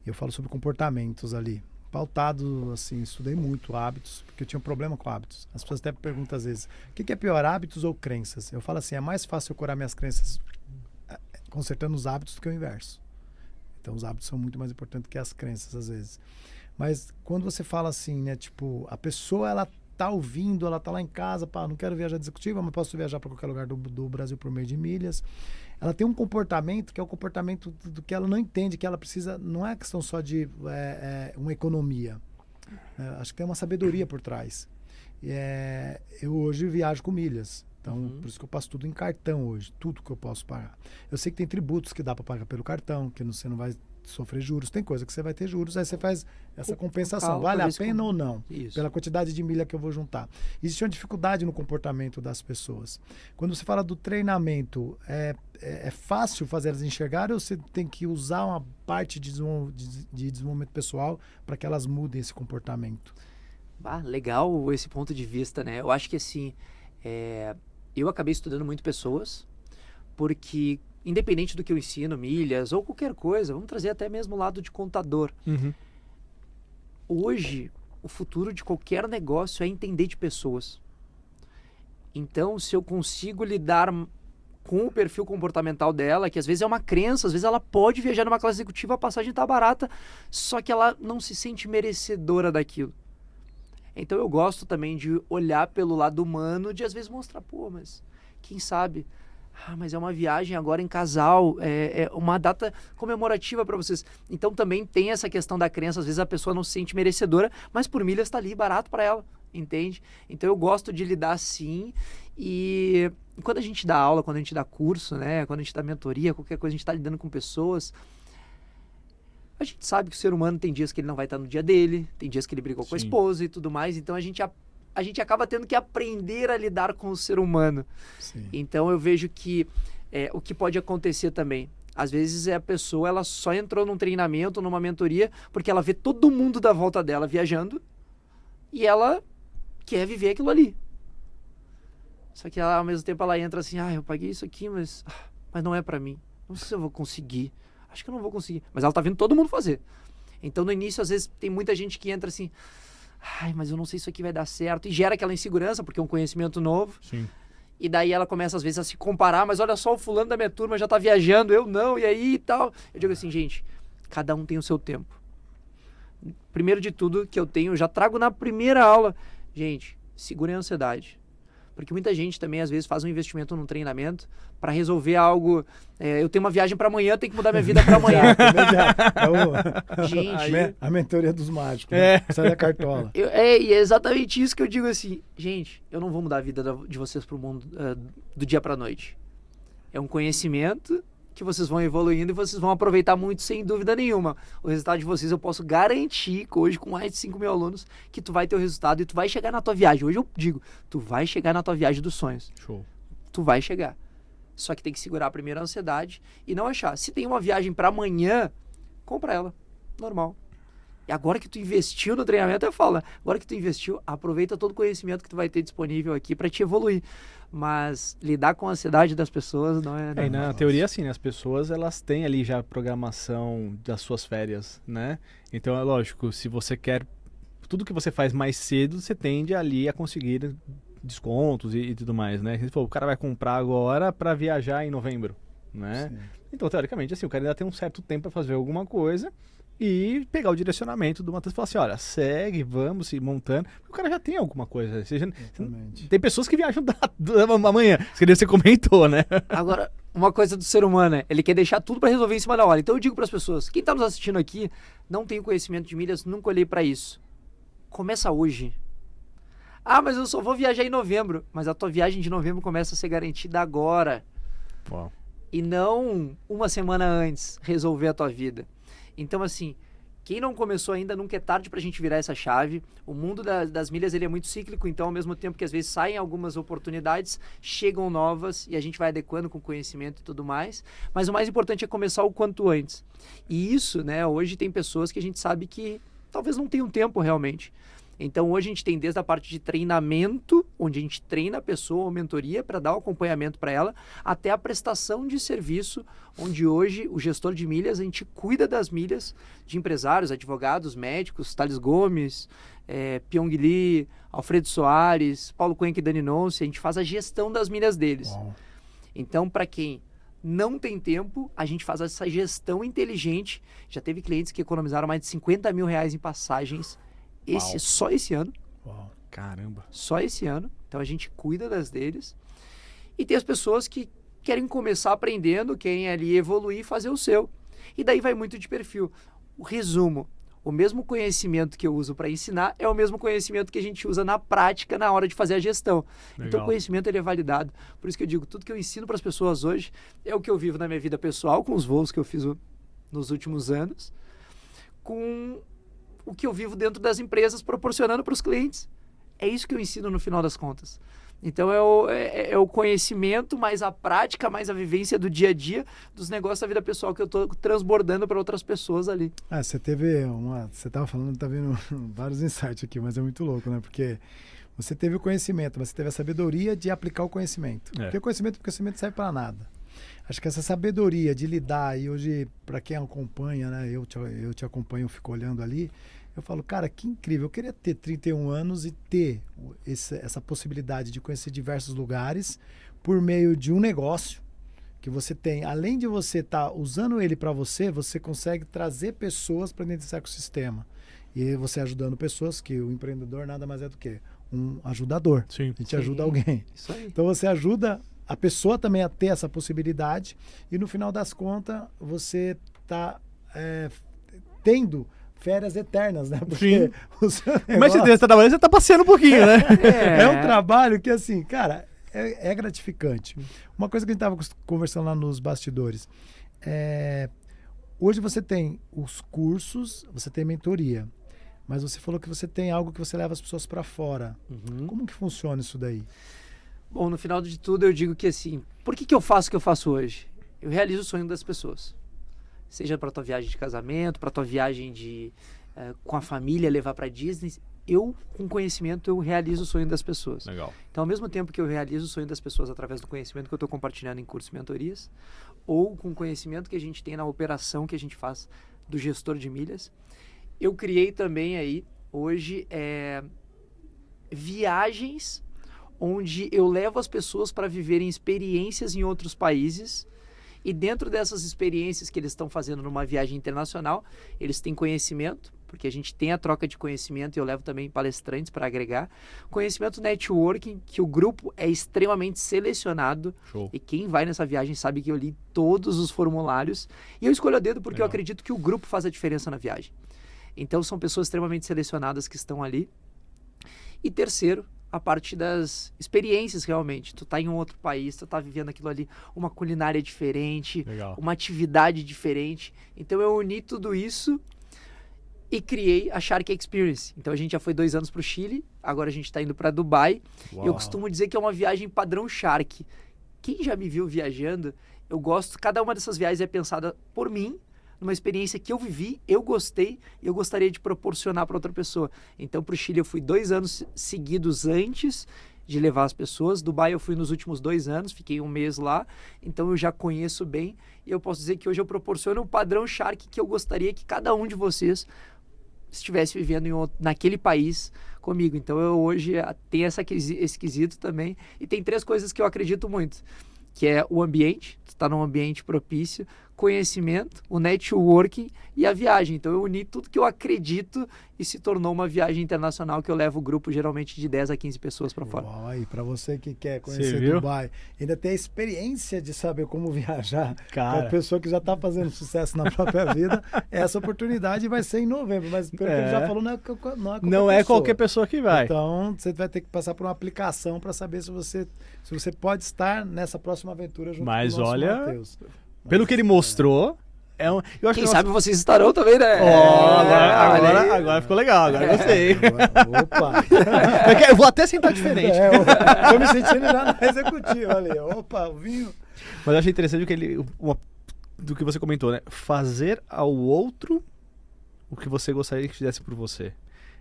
eu falo sobre comportamentos ali. Pautado, assim, estudei muito hábitos, porque eu tinha um problema com hábitos. As pessoas até perguntam às vezes, o que é pior, hábitos ou crenças? Eu falo assim, é mais fácil eu curar minhas crenças consertando os hábitos do que o inverso. Então os hábitos são muito mais importantes que as crenças, às vezes. Mas quando você fala assim, né, tipo, a pessoa, ela tá ouvindo, ela tá lá em casa, pá, não quero viajar de executiva, mas posso viajar para qualquer lugar do Brasil por meio de milhas. Ela tem um comportamento que é o comportamento do que ela não entende, que ela precisa, não é questão só de uma economia. Acho que tem uma sabedoria por trás. Eu hoje viajo com milhas. Então, por isso que eu passo tudo em cartão hoje, tudo que eu posso pagar. Eu sei que tem tributos que dá para pagar pelo cartão, que você não vai sofrer juros, tem coisa que você vai ter juros, aí você faz essa compensação, vale a pena ou não, pela quantidade de milha que eu vou juntar. Existe uma dificuldade no comportamento das pessoas. Quando você fala do treinamento, é fácil fazer elas enxergarem ou você tem que usar uma parte de desenvolvimento pessoal para que elas mudem esse comportamento? Legal esse ponto de vista, né? Eu acho que assim, eu acabei estudando muito pessoas, porque independente do que eu ensino, milhas ou qualquer coisa, vamos trazer até mesmo o lado de contador. Hoje, o futuro de qualquer negócio é entender de pessoas. Então, se eu consigo lidar com o perfil comportamental dela, que às vezes é uma crença, às vezes ela pode viajar numa classe executiva, a passagem tá barata, só que ela não se sente merecedora daquilo. Então, eu gosto também de olhar pelo lado humano, de às vezes mostrar, pô, mas quem sabe... Mas é uma viagem agora em casal, é uma data comemorativa para vocês. Então também tem essa questão da crença, às vezes a pessoa não se sente merecedora, mas por milhas está ali, barato para ela, entende? Então eu gosto de lidar assim, e quando a gente dá aula, quando a gente dá curso, né, quando a gente dá mentoria, qualquer coisa, a gente está lidando com pessoas, a gente sabe que o ser humano tem dias que ele não vai estar no dia dele, tem dias que ele brigou com a esposa e tudo mais, então a gente acaba tendo que aprender a lidar com o ser humano. Sim. Então eu vejo que o que pode acontecer também, às vezes a pessoa ela só entrou num treinamento, numa mentoria, porque ela vê todo mundo da volta dela viajando e ela quer viver aquilo ali. Só que ela, ao mesmo tempo ela entra assim, eu paguei isso aqui, mas não é pra mim. Não sei se eu vou conseguir. Acho que eu não vou conseguir. Mas ela tá vendo todo mundo fazer. Então no início, às vezes, tem muita gente que entra assim, mas eu não sei se isso aqui vai dar certo. E gera aquela insegurança, porque é um conhecimento novo. Sim. E daí ela começa, às vezes, a se comparar, mas olha só, o fulano da minha turma já tá viajando, eu não, e aí e tal. Eu digo assim, gente, cada um tem o seu tempo. Primeiro de tudo que eu já trago na primeira aula. Gente, segurem a ansiedade. Porque muita gente também, às vezes, faz um investimento num treinamento para resolver algo. Eu tenho uma viagem para amanhã, tenho que mudar minha vida para amanhã. Gente, a mentoria dos mágicos. Né? Sai da cartola. E é exatamente isso que eu digo assim. Gente, eu não vou mudar a vida de vocês para o mundo do dia para a noite. É um conhecimento que vocês vão evoluindo e vocês vão aproveitar muito, sem dúvida nenhuma. O resultado de vocês, eu posso garantir que hoje, com mais de 5 mil alunos, que tu vai ter o resultado e tu vai chegar na tua viagem. Hoje eu digo, tu vai chegar na tua viagem dos sonhos. Show. Tu vai chegar. Só que tem que segurar primeiro a ansiedade e não achar. Se tem uma viagem para amanhã, compra ela. Normal. E agora que tu investiu no treinamento, eu falo, agora que tu investiu, aproveita todo o conhecimento que tu vai ter disponível aqui para te evoluir. Mas lidar com a ansiedade das pessoas não é... E na teoria, assim, né? As pessoas, elas têm ali já a programação das suas férias, né? Então, é lógico, se você quer... Tudo que você faz mais cedo, você tende ali a conseguir descontos e tudo mais, né? O cara vai comprar agora para viajar em novembro, né? Sim. Então, teoricamente, assim, o cara ainda tem um certo tempo para fazer alguma coisa e pegar o direcionamento do Matheus e falar assim, olha, segue, vamos se montando. Porque o cara já tem alguma coisa. Tem pessoas que viajam amanhã, que você comentou, né? Agora, uma coisa do ser humano, ele quer deixar tudo para resolver em cima da hora. Então eu digo para as pessoas, quem está nos assistindo aqui, não tem conhecimento de milhas, nunca olhei para isso. Começa hoje. Mas eu só vou viajar em novembro. Mas a tua viagem de novembro começa a ser garantida agora. Uau. E não uma semana antes resolver a tua vida. Então, assim, quem não começou ainda, nunca é tarde pra gente virar essa chave. O mundo das milhas, ele é muito cíclico, então ao mesmo tempo que às vezes saem algumas oportunidades, chegam novas e a gente vai adequando com conhecimento e tudo mais. Mas o mais importante é começar o quanto antes. E isso, né, hoje tem pessoas que a gente sabe que talvez não tenham tempo realmente. Então hoje a gente tem desde a parte de treinamento, onde a gente treina a pessoa ou mentoria para dar o acompanhamento para ela, até a prestação de serviço, onde hoje o gestor de milhas, a gente cuida das milhas de empresários, advogados, médicos, Thales Gomes, Pyong Lee, Alfredo Soares, Paulo Cuenca e Dani Nonce, a gente faz a gestão das milhas deles. Uau. Então, para quem não tem tempo, a gente faz essa gestão inteligente. Já teve clientes que economizaram mais de 50 mil reais em passagens só esse ano. Uau. Caramba. Só esse ano. Então a gente cuida das deles. E tem as pessoas que querem começar aprendendo, querem ali evoluir e fazer o seu. E daí vai muito de perfil. O resumo, o mesmo conhecimento que eu uso para ensinar é o mesmo conhecimento que a gente usa na prática na hora de fazer a gestão. Legal. Então o conhecimento ele é validado. Por isso que eu digo, tudo que eu ensino para as pessoas hoje é o que eu vivo na minha vida pessoal, com os voos que eu fiz nos últimos anos, com o que eu vivo dentro das empresas, proporcionando para os clientes. É isso que eu ensino no final das contas. Então é o conhecimento, mais a prática, mais a vivência do dia a dia dos negócios da vida pessoal que eu estou transbordando para outras pessoas ali. Você estava falando, tá vendo vários insights aqui, mas é muito louco, né? Porque você teve o conhecimento, mas você teve a sabedoria de aplicar o conhecimento. Porque o conhecimento serve para nada. Acho que essa sabedoria de lidar, e hoje, para quem acompanha, né? Eu te acompanho, eu fico olhando ali, eu falo, cara, que incrível, eu queria ter 31 anos e ter essa possibilidade de conhecer diversos lugares por meio de um negócio que você tem. Além de você estar usando ele para você consegue trazer pessoas para dentro desse ecossistema. E você ajudando pessoas, que o empreendedor nada mais é do que um ajudador. Sim. A gente ajuda alguém. Isso aí. Então você ajuda a pessoa também a ter essa possibilidade e no final das contas você está tendo férias eternas, né? Porque o seu negócio... Mas você tá trabalhando, você tá passeando um pouquinho, né? É um trabalho que, assim, cara, é gratificante. Uma coisa que a gente estava conversando lá nos bastidores. Hoje você tem os cursos, você tem mentoria, mas você falou que você tem algo que você leva as pessoas para fora. Como que funciona isso daí? Bom, no final de tudo eu digo que assim, por que eu faço o que eu faço hoje? Eu realizo o sonho das pessoas. Seja para tua viagem de casamento, para tua viagem com a família, levar para Disney. Eu, com conhecimento, eu realizo o sonho das pessoas. Legal. Então, ao mesmo tempo que eu realizo o sonho das pessoas através do conhecimento que eu estou compartilhando em cursos e mentorias, ou com o conhecimento que a gente tem na operação que a gente faz do gestor de milhas, eu criei também aí, hoje, viagens onde eu levo as pessoas para viverem experiências em outros países. E dentro dessas experiências que eles estão fazendo numa viagem internacional, eles têm conhecimento, porque a gente tem a troca de conhecimento e eu levo também palestrantes para agregar. Conhecimento networking, que o grupo é extremamente selecionado. Show. E quem vai nessa viagem sabe que eu li todos os formulários. E eu escolho a dedo porque eu acredito que o grupo faz a diferença na viagem. Então são pessoas extremamente selecionadas que estão ali. E terceiro, a parte das experiências realmente. Tu tá em um outro país, tu tá vivendo aquilo ali, uma culinária diferente, uma atividade diferente. Então eu uni tudo isso e criei a Shark Experience. Então a gente já foi 2 anos pro Chile, agora a gente tá indo para Dubai. Uau. Eu costumo dizer que é uma viagem padrão Shark. Quem já me viu viajando, eu gosto, cada uma dessas viagens é pensada por mim, numa experiência que eu vivi, eu gostei e eu gostaria de proporcionar para outra pessoa. Então, para o Chile eu fui 2 anos seguidos antes de levar as pessoas. Dubai eu fui nos últimos 2 anos, fiquei 1 mês lá, então eu já conheço bem e eu posso dizer que hoje eu proporciono o padrão Shark que eu gostaria que cada um de vocês estivesse vivendo naquele país comigo. Então, eu hoje tenho esse quesito também e tem 3 coisas que eu acredito muito, que é o ambiente, tu tá num ambiente propício, conhecimento, o networking e a viagem. Então eu uni tudo que eu acredito e se tornou uma viagem internacional que eu levo o grupo geralmente de 10 a 15 pessoas para fora. Uau, aí, para você que quer conhecer Dubai, ainda tem a experiência de saber como viajar, cara, a pessoa que já está fazendo sucesso na própria vida, essa oportunidade vai ser em novembro, mas pelo que ele já falou, não é qualquer pessoa que vai. Então você vai ter que passar por uma aplicação para saber se você pode estar nessa próxima aventura junto com o nosso Matheus. Pelo que ele mostrou, eu acho Quem sabe vocês estarão também, né? Agora ficou legal, agora gostei. Opa! Eu vou até sentar diferente. Tô me sentindo já na executiva ali. Opa, o vinho. Mas eu achei interessante do que você comentou, né? Fazer ao outro o que você gostaria que fizesse por você.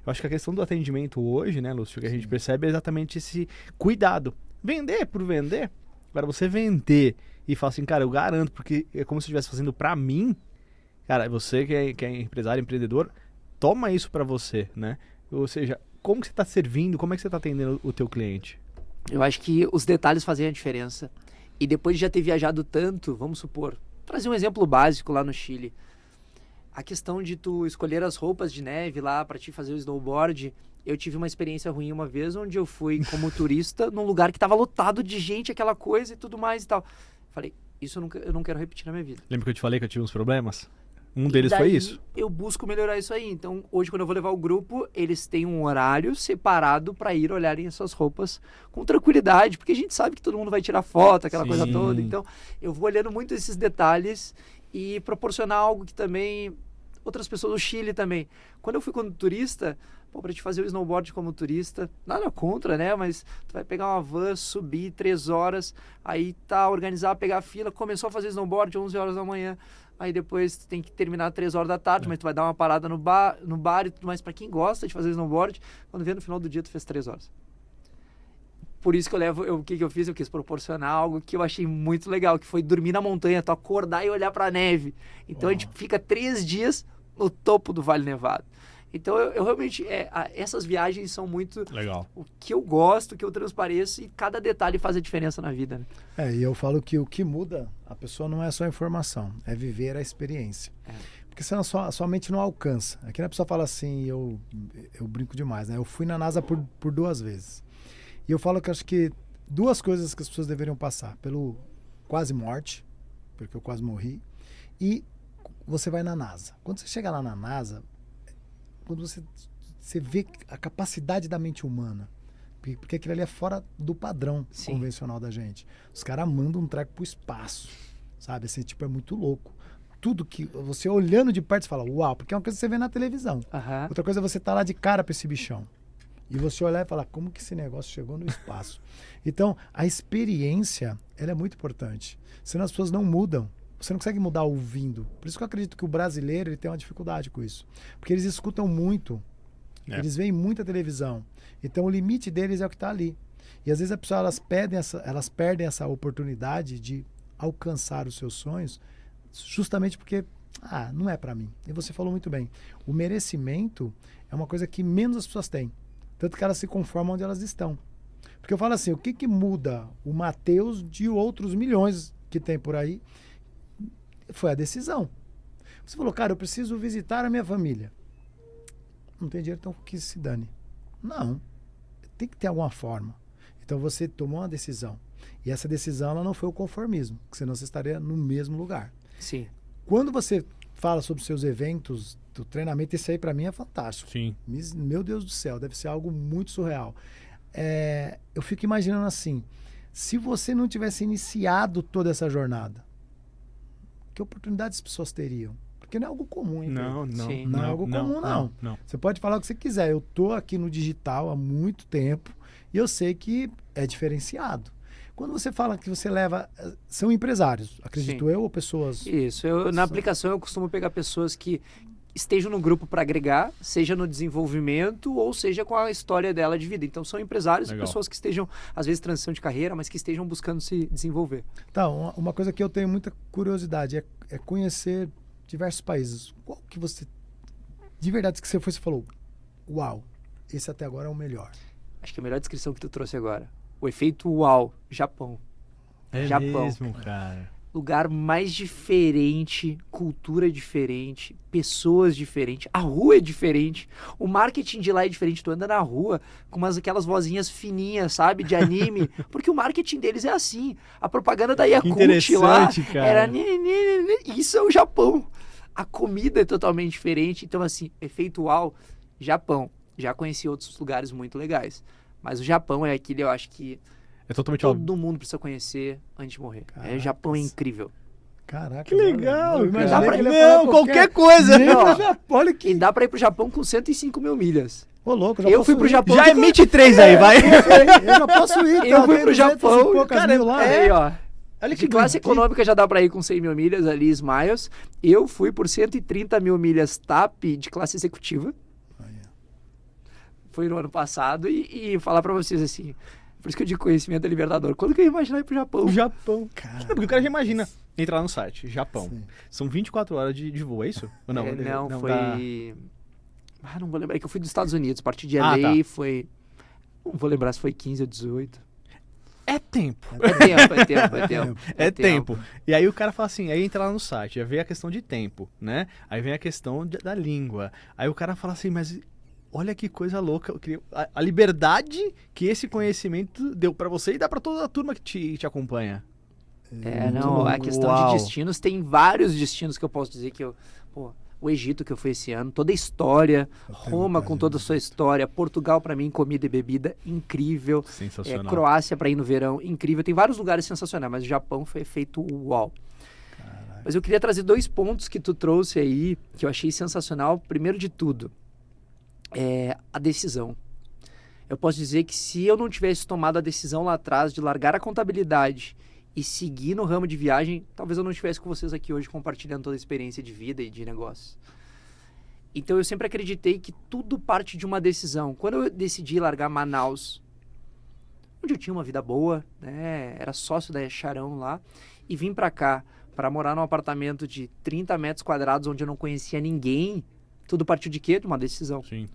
Eu acho que a questão do atendimento hoje, né, Lúcio, que a gente percebe é exatamente esse cuidado. Vender por vender. Agora, você vender e falar assim, cara, eu garanto, porque é como se eu estivesse fazendo pra mim, cara, você que é empresário, empreendedor, toma isso pra você, né? Ou seja, como que você tá servindo, como é que você tá atendendo o teu cliente? Eu acho que os detalhes fazem a diferença. E depois de já ter viajado tanto, vamos supor, trazer um exemplo básico lá no Chile. A questão de tu escolher as roupas de neve lá pra te fazer o snowboard, eu tive uma experiência ruim uma vez, onde eu fui como turista num lugar que tava lotado de gente, aquela coisa e tudo mais e tal. Falei, isso eu não quero repetir na minha vida. Lembra que eu te falei que eu tive uns problemas? Um deles foi isso. Eu busco melhorar isso aí. Então, hoje, quando eu vou levar o grupo, eles têm um horário separado para ir olharem essas roupas com tranquilidade, porque a gente sabe que todo mundo vai tirar foto, aquela coisa toda. Então, eu vou olhando muito esses detalhes e proporcionar algo que também outras pessoas, o Chile também. Quando eu fui como turista, para te fazer o snowboard como turista, nada contra, né? Mas tu vai pegar uma van, subir 3 horas, aí organizar, pegar a fila, começou a fazer snowboard 11 horas da manhã, aí depois tu tem que terminar 3 horas da tarde, mas tu vai dar uma parada no bar e tudo mais. Para quem gosta de fazer snowboard, quando vê no final do dia tu fez 3 horas. Por isso que o que eu fiz? Eu quis proporcionar algo que eu achei muito legal, que foi dormir na montanha, tu acordar e olhar pra neve. Então a gente fica 3 dias no topo do Vale Nevado. Então eu realmente, essas viagens são muito legal. O que eu gosto, o que eu transpareço, e cada detalhe faz a diferença na vida, né? E eu falo que o que muda a pessoa não é só a informação, é viver a experiência. Porque senão a sua mente não alcança. Aqui a pessoa fala assim, eu brinco demais, né? Eu fui na NASA por 2 vezes. E eu falo que acho que duas coisas que as pessoas deveriam passar. Pelo quase morte, porque eu quase morri, e você vai na NASA. Quando você chega lá na NASA, quando você vê a capacidade da mente humana, porque aquilo ali é fora do padrão convencional da gente. Os caras mandam um treco pro espaço, sabe? Assim, tipo, é muito louco. Tudo que você olhando de perto, você fala, uau, porque é uma coisa que você vê na televisão. Outra coisa é você estar lá de cara pra esse bichão. E você olhar e falar, como que esse negócio chegou no espaço? Então, a experiência, ela é muito importante. Senão as pessoas não mudam. Você não consegue mudar ouvindo. Por isso que eu acredito que o brasileiro ele tem uma dificuldade com isso. Porque eles escutam muito. Eles veem muita televisão. Então, o limite deles é o que está ali. E às vezes as pessoas elas perdem essa oportunidade de alcançar os seus sonhos justamente porque, não é para mim. E você falou muito bem. O merecimento é uma coisa que menos as pessoas têm. Tanto que elas se conformam onde elas estão. Porque eu falo assim, o que muda o Matheus de outros milhões que tem por aí? Foi a decisão. Você falou, cara, eu preciso visitar a minha família. Não tem dinheiro, então que se dane. Não. Tem que ter alguma forma. Então você tomou uma decisão. E essa decisão ela não foi o conformismo, porque senão você estaria no mesmo lugar. Sim. Quando você fala sobre seus eventos, do treinamento, esse aí para mim é fantástico. Sim. Meu Deus do céu, deve ser algo muito surreal. Eu fico imaginando assim, se você não tivesse iniciado toda essa jornada, que oportunidades as pessoas teriam? Porque não é algo comum, hein? Não é algo comum, não. Você pode falar o que você quiser. Eu tô aqui no digital há muito tempo e eu sei que é diferenciado. Quando você fala que você leva... São empresários, acredito eu, ou pessoas... Isso. Na aplicação eu costumo pegar pessoas que estejam no grupo para agregar, seja no desenvolvimento ou seja com a história dela de vida. Então são empresários e pessoas que estejam, às vezes, transição de carreira, mas que estejam buscando se desenvolver. Tá, uma coisa que eu tenho muita curiosidade é conhecer diversos países. Qual que você... De verdade, que você foi e falou, uau, esse até agora é o melhor. Acho que a melhor descrição que tu trouxe agora. O efeito uau, Japão. Japão. Mesmo, cara. Lugar mais diferente, cultura diferente, pessoas diferentes, a rua é diferente, o marketing de lá é diferente, tu anda na rua com aquelas vozinhas fininhas, sabe, de anime, porque o marketing deles é assim, a propaganda da Yakult lá era... Isso é o Japão. A comida é totalmente diferente, então assim, efeito uau, Japão. Já conheci outros lugares muito legais. Mas o Japão é aquele, eu acho que todo mundo precisa conhecer antes de morrer. Caraca, o Japão é incrível. Caraca, que legal. Qualquer coisa. Olha que... E dá pra ir pro Japão com 105 mil milhas. Ô, louco, eu fui pro Japão. Já emite 3 aí, vai. Eu já posso ir. Eu fui pro Japão. Cara, lá. Ó. Olha que classe econômica já dá pra ir com 100 mil milhas ali, Smiles. Eu fui por 130 mil milhas TAP de classe executiva. Foi no ano passado e falar pra vocês assim, por isso que eu digo conhecimento é libertador. Quando que eu ia imaginar ir pro Japão? O Japão. Cara. Porque o cara já imagina entrar no site, Japão. Sim. São 24 horas de voo, é isso? Ou não? Não, foi... não vou lembrar, é que eu fui dos Estados Unidos, a partir de LA foi... Não vou lembrar se foi 15 ou 18. É tempo. É tempo. E aí o cara fala assim, aí entra lá no site, aí vem a questão de tempo, né? Aí vem a questão da língua. Aí o cara fala assim, mas... Olha que coisa louca, a liberdade que esse conhecimento deu pra você e dá pra toda a turma que te acompanha. A questão de destinos, tem vários destinos que eu posso dizer que o Egito que eu fui esse ano, toda a história, Roma com toda a sua história, Portugal pra mim, comida e bebida, incrível. Sensacional. Croácia pra ir no verão, incrível. Tem vários lugares sensacionais, mas o Japão foi feito uau. Caraca. Mas eu queria trazer 2 pontos que tu trouxe aí, que eu achei sensacional. Primeiro de tudo, a decisão. Eu posso dizer que se eu não tivesse tomado a decisão lá atrás de largar a contabilidade e seguir no ramo de viagem, talvez eu não estivesse com vocês aqui hoje compartilhando toda a experiência de vida e de negócios. Então eu sempre acreditei que tudo parte de uma decisão. Quando eu decidi largar Manaus, onde eu tinha uma vida boa, né, era sócio da Charão lá, e vim pra cá para morar num apartamento de 30 metros quadrados onde eu não conhecia ninguém, tudo partiu de quê? De uma decisão. Sim.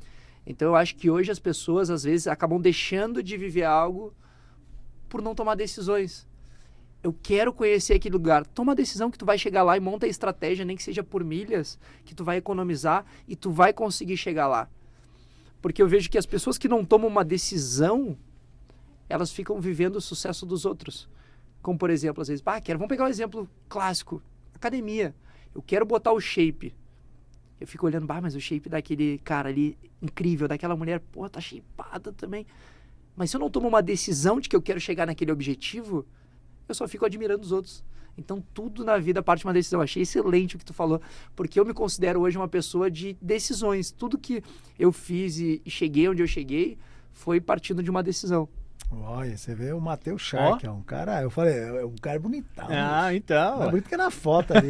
Então eu acho que hoje as pessoas às vezes acabam deixando de viver algo por não tomar decisões. Eu quero conhecer aquele lugar. Toma a decisão que tu vai chegar lá e monta a estratégia, nem que seja por milhas, que tu vai economizar e tu vai conseguir chegar lá. Porque eu vejo que as pessoas que não tomam uma decisão, elas ficam vivendo o sucesso dos outros. Como, por exemplo, às vezes, vamos pegar um exemplo clássico, academia. Eu quero botar o shape. Eu fico olhando, mas o shape daquele cara ali, incrível, daquela mulher, pô, tá shapeada também. Mas se eu não tomo uma decisão de que eu quero chegar naquele objetivo, eu só fico admirando os outros. Então, tudo na vida parte de uma decisão. Achei excelente o que tu falou, porque eu me considero hoje uma pessoa de decisões. Tudo que eu fiz e cheguei onde eu cheguei foi partindo de uma decisão. Olha, você vê o Matheus Shark, é um cara, eu falei, é um cara bonitão. Então. Mais bonito que na foto ali,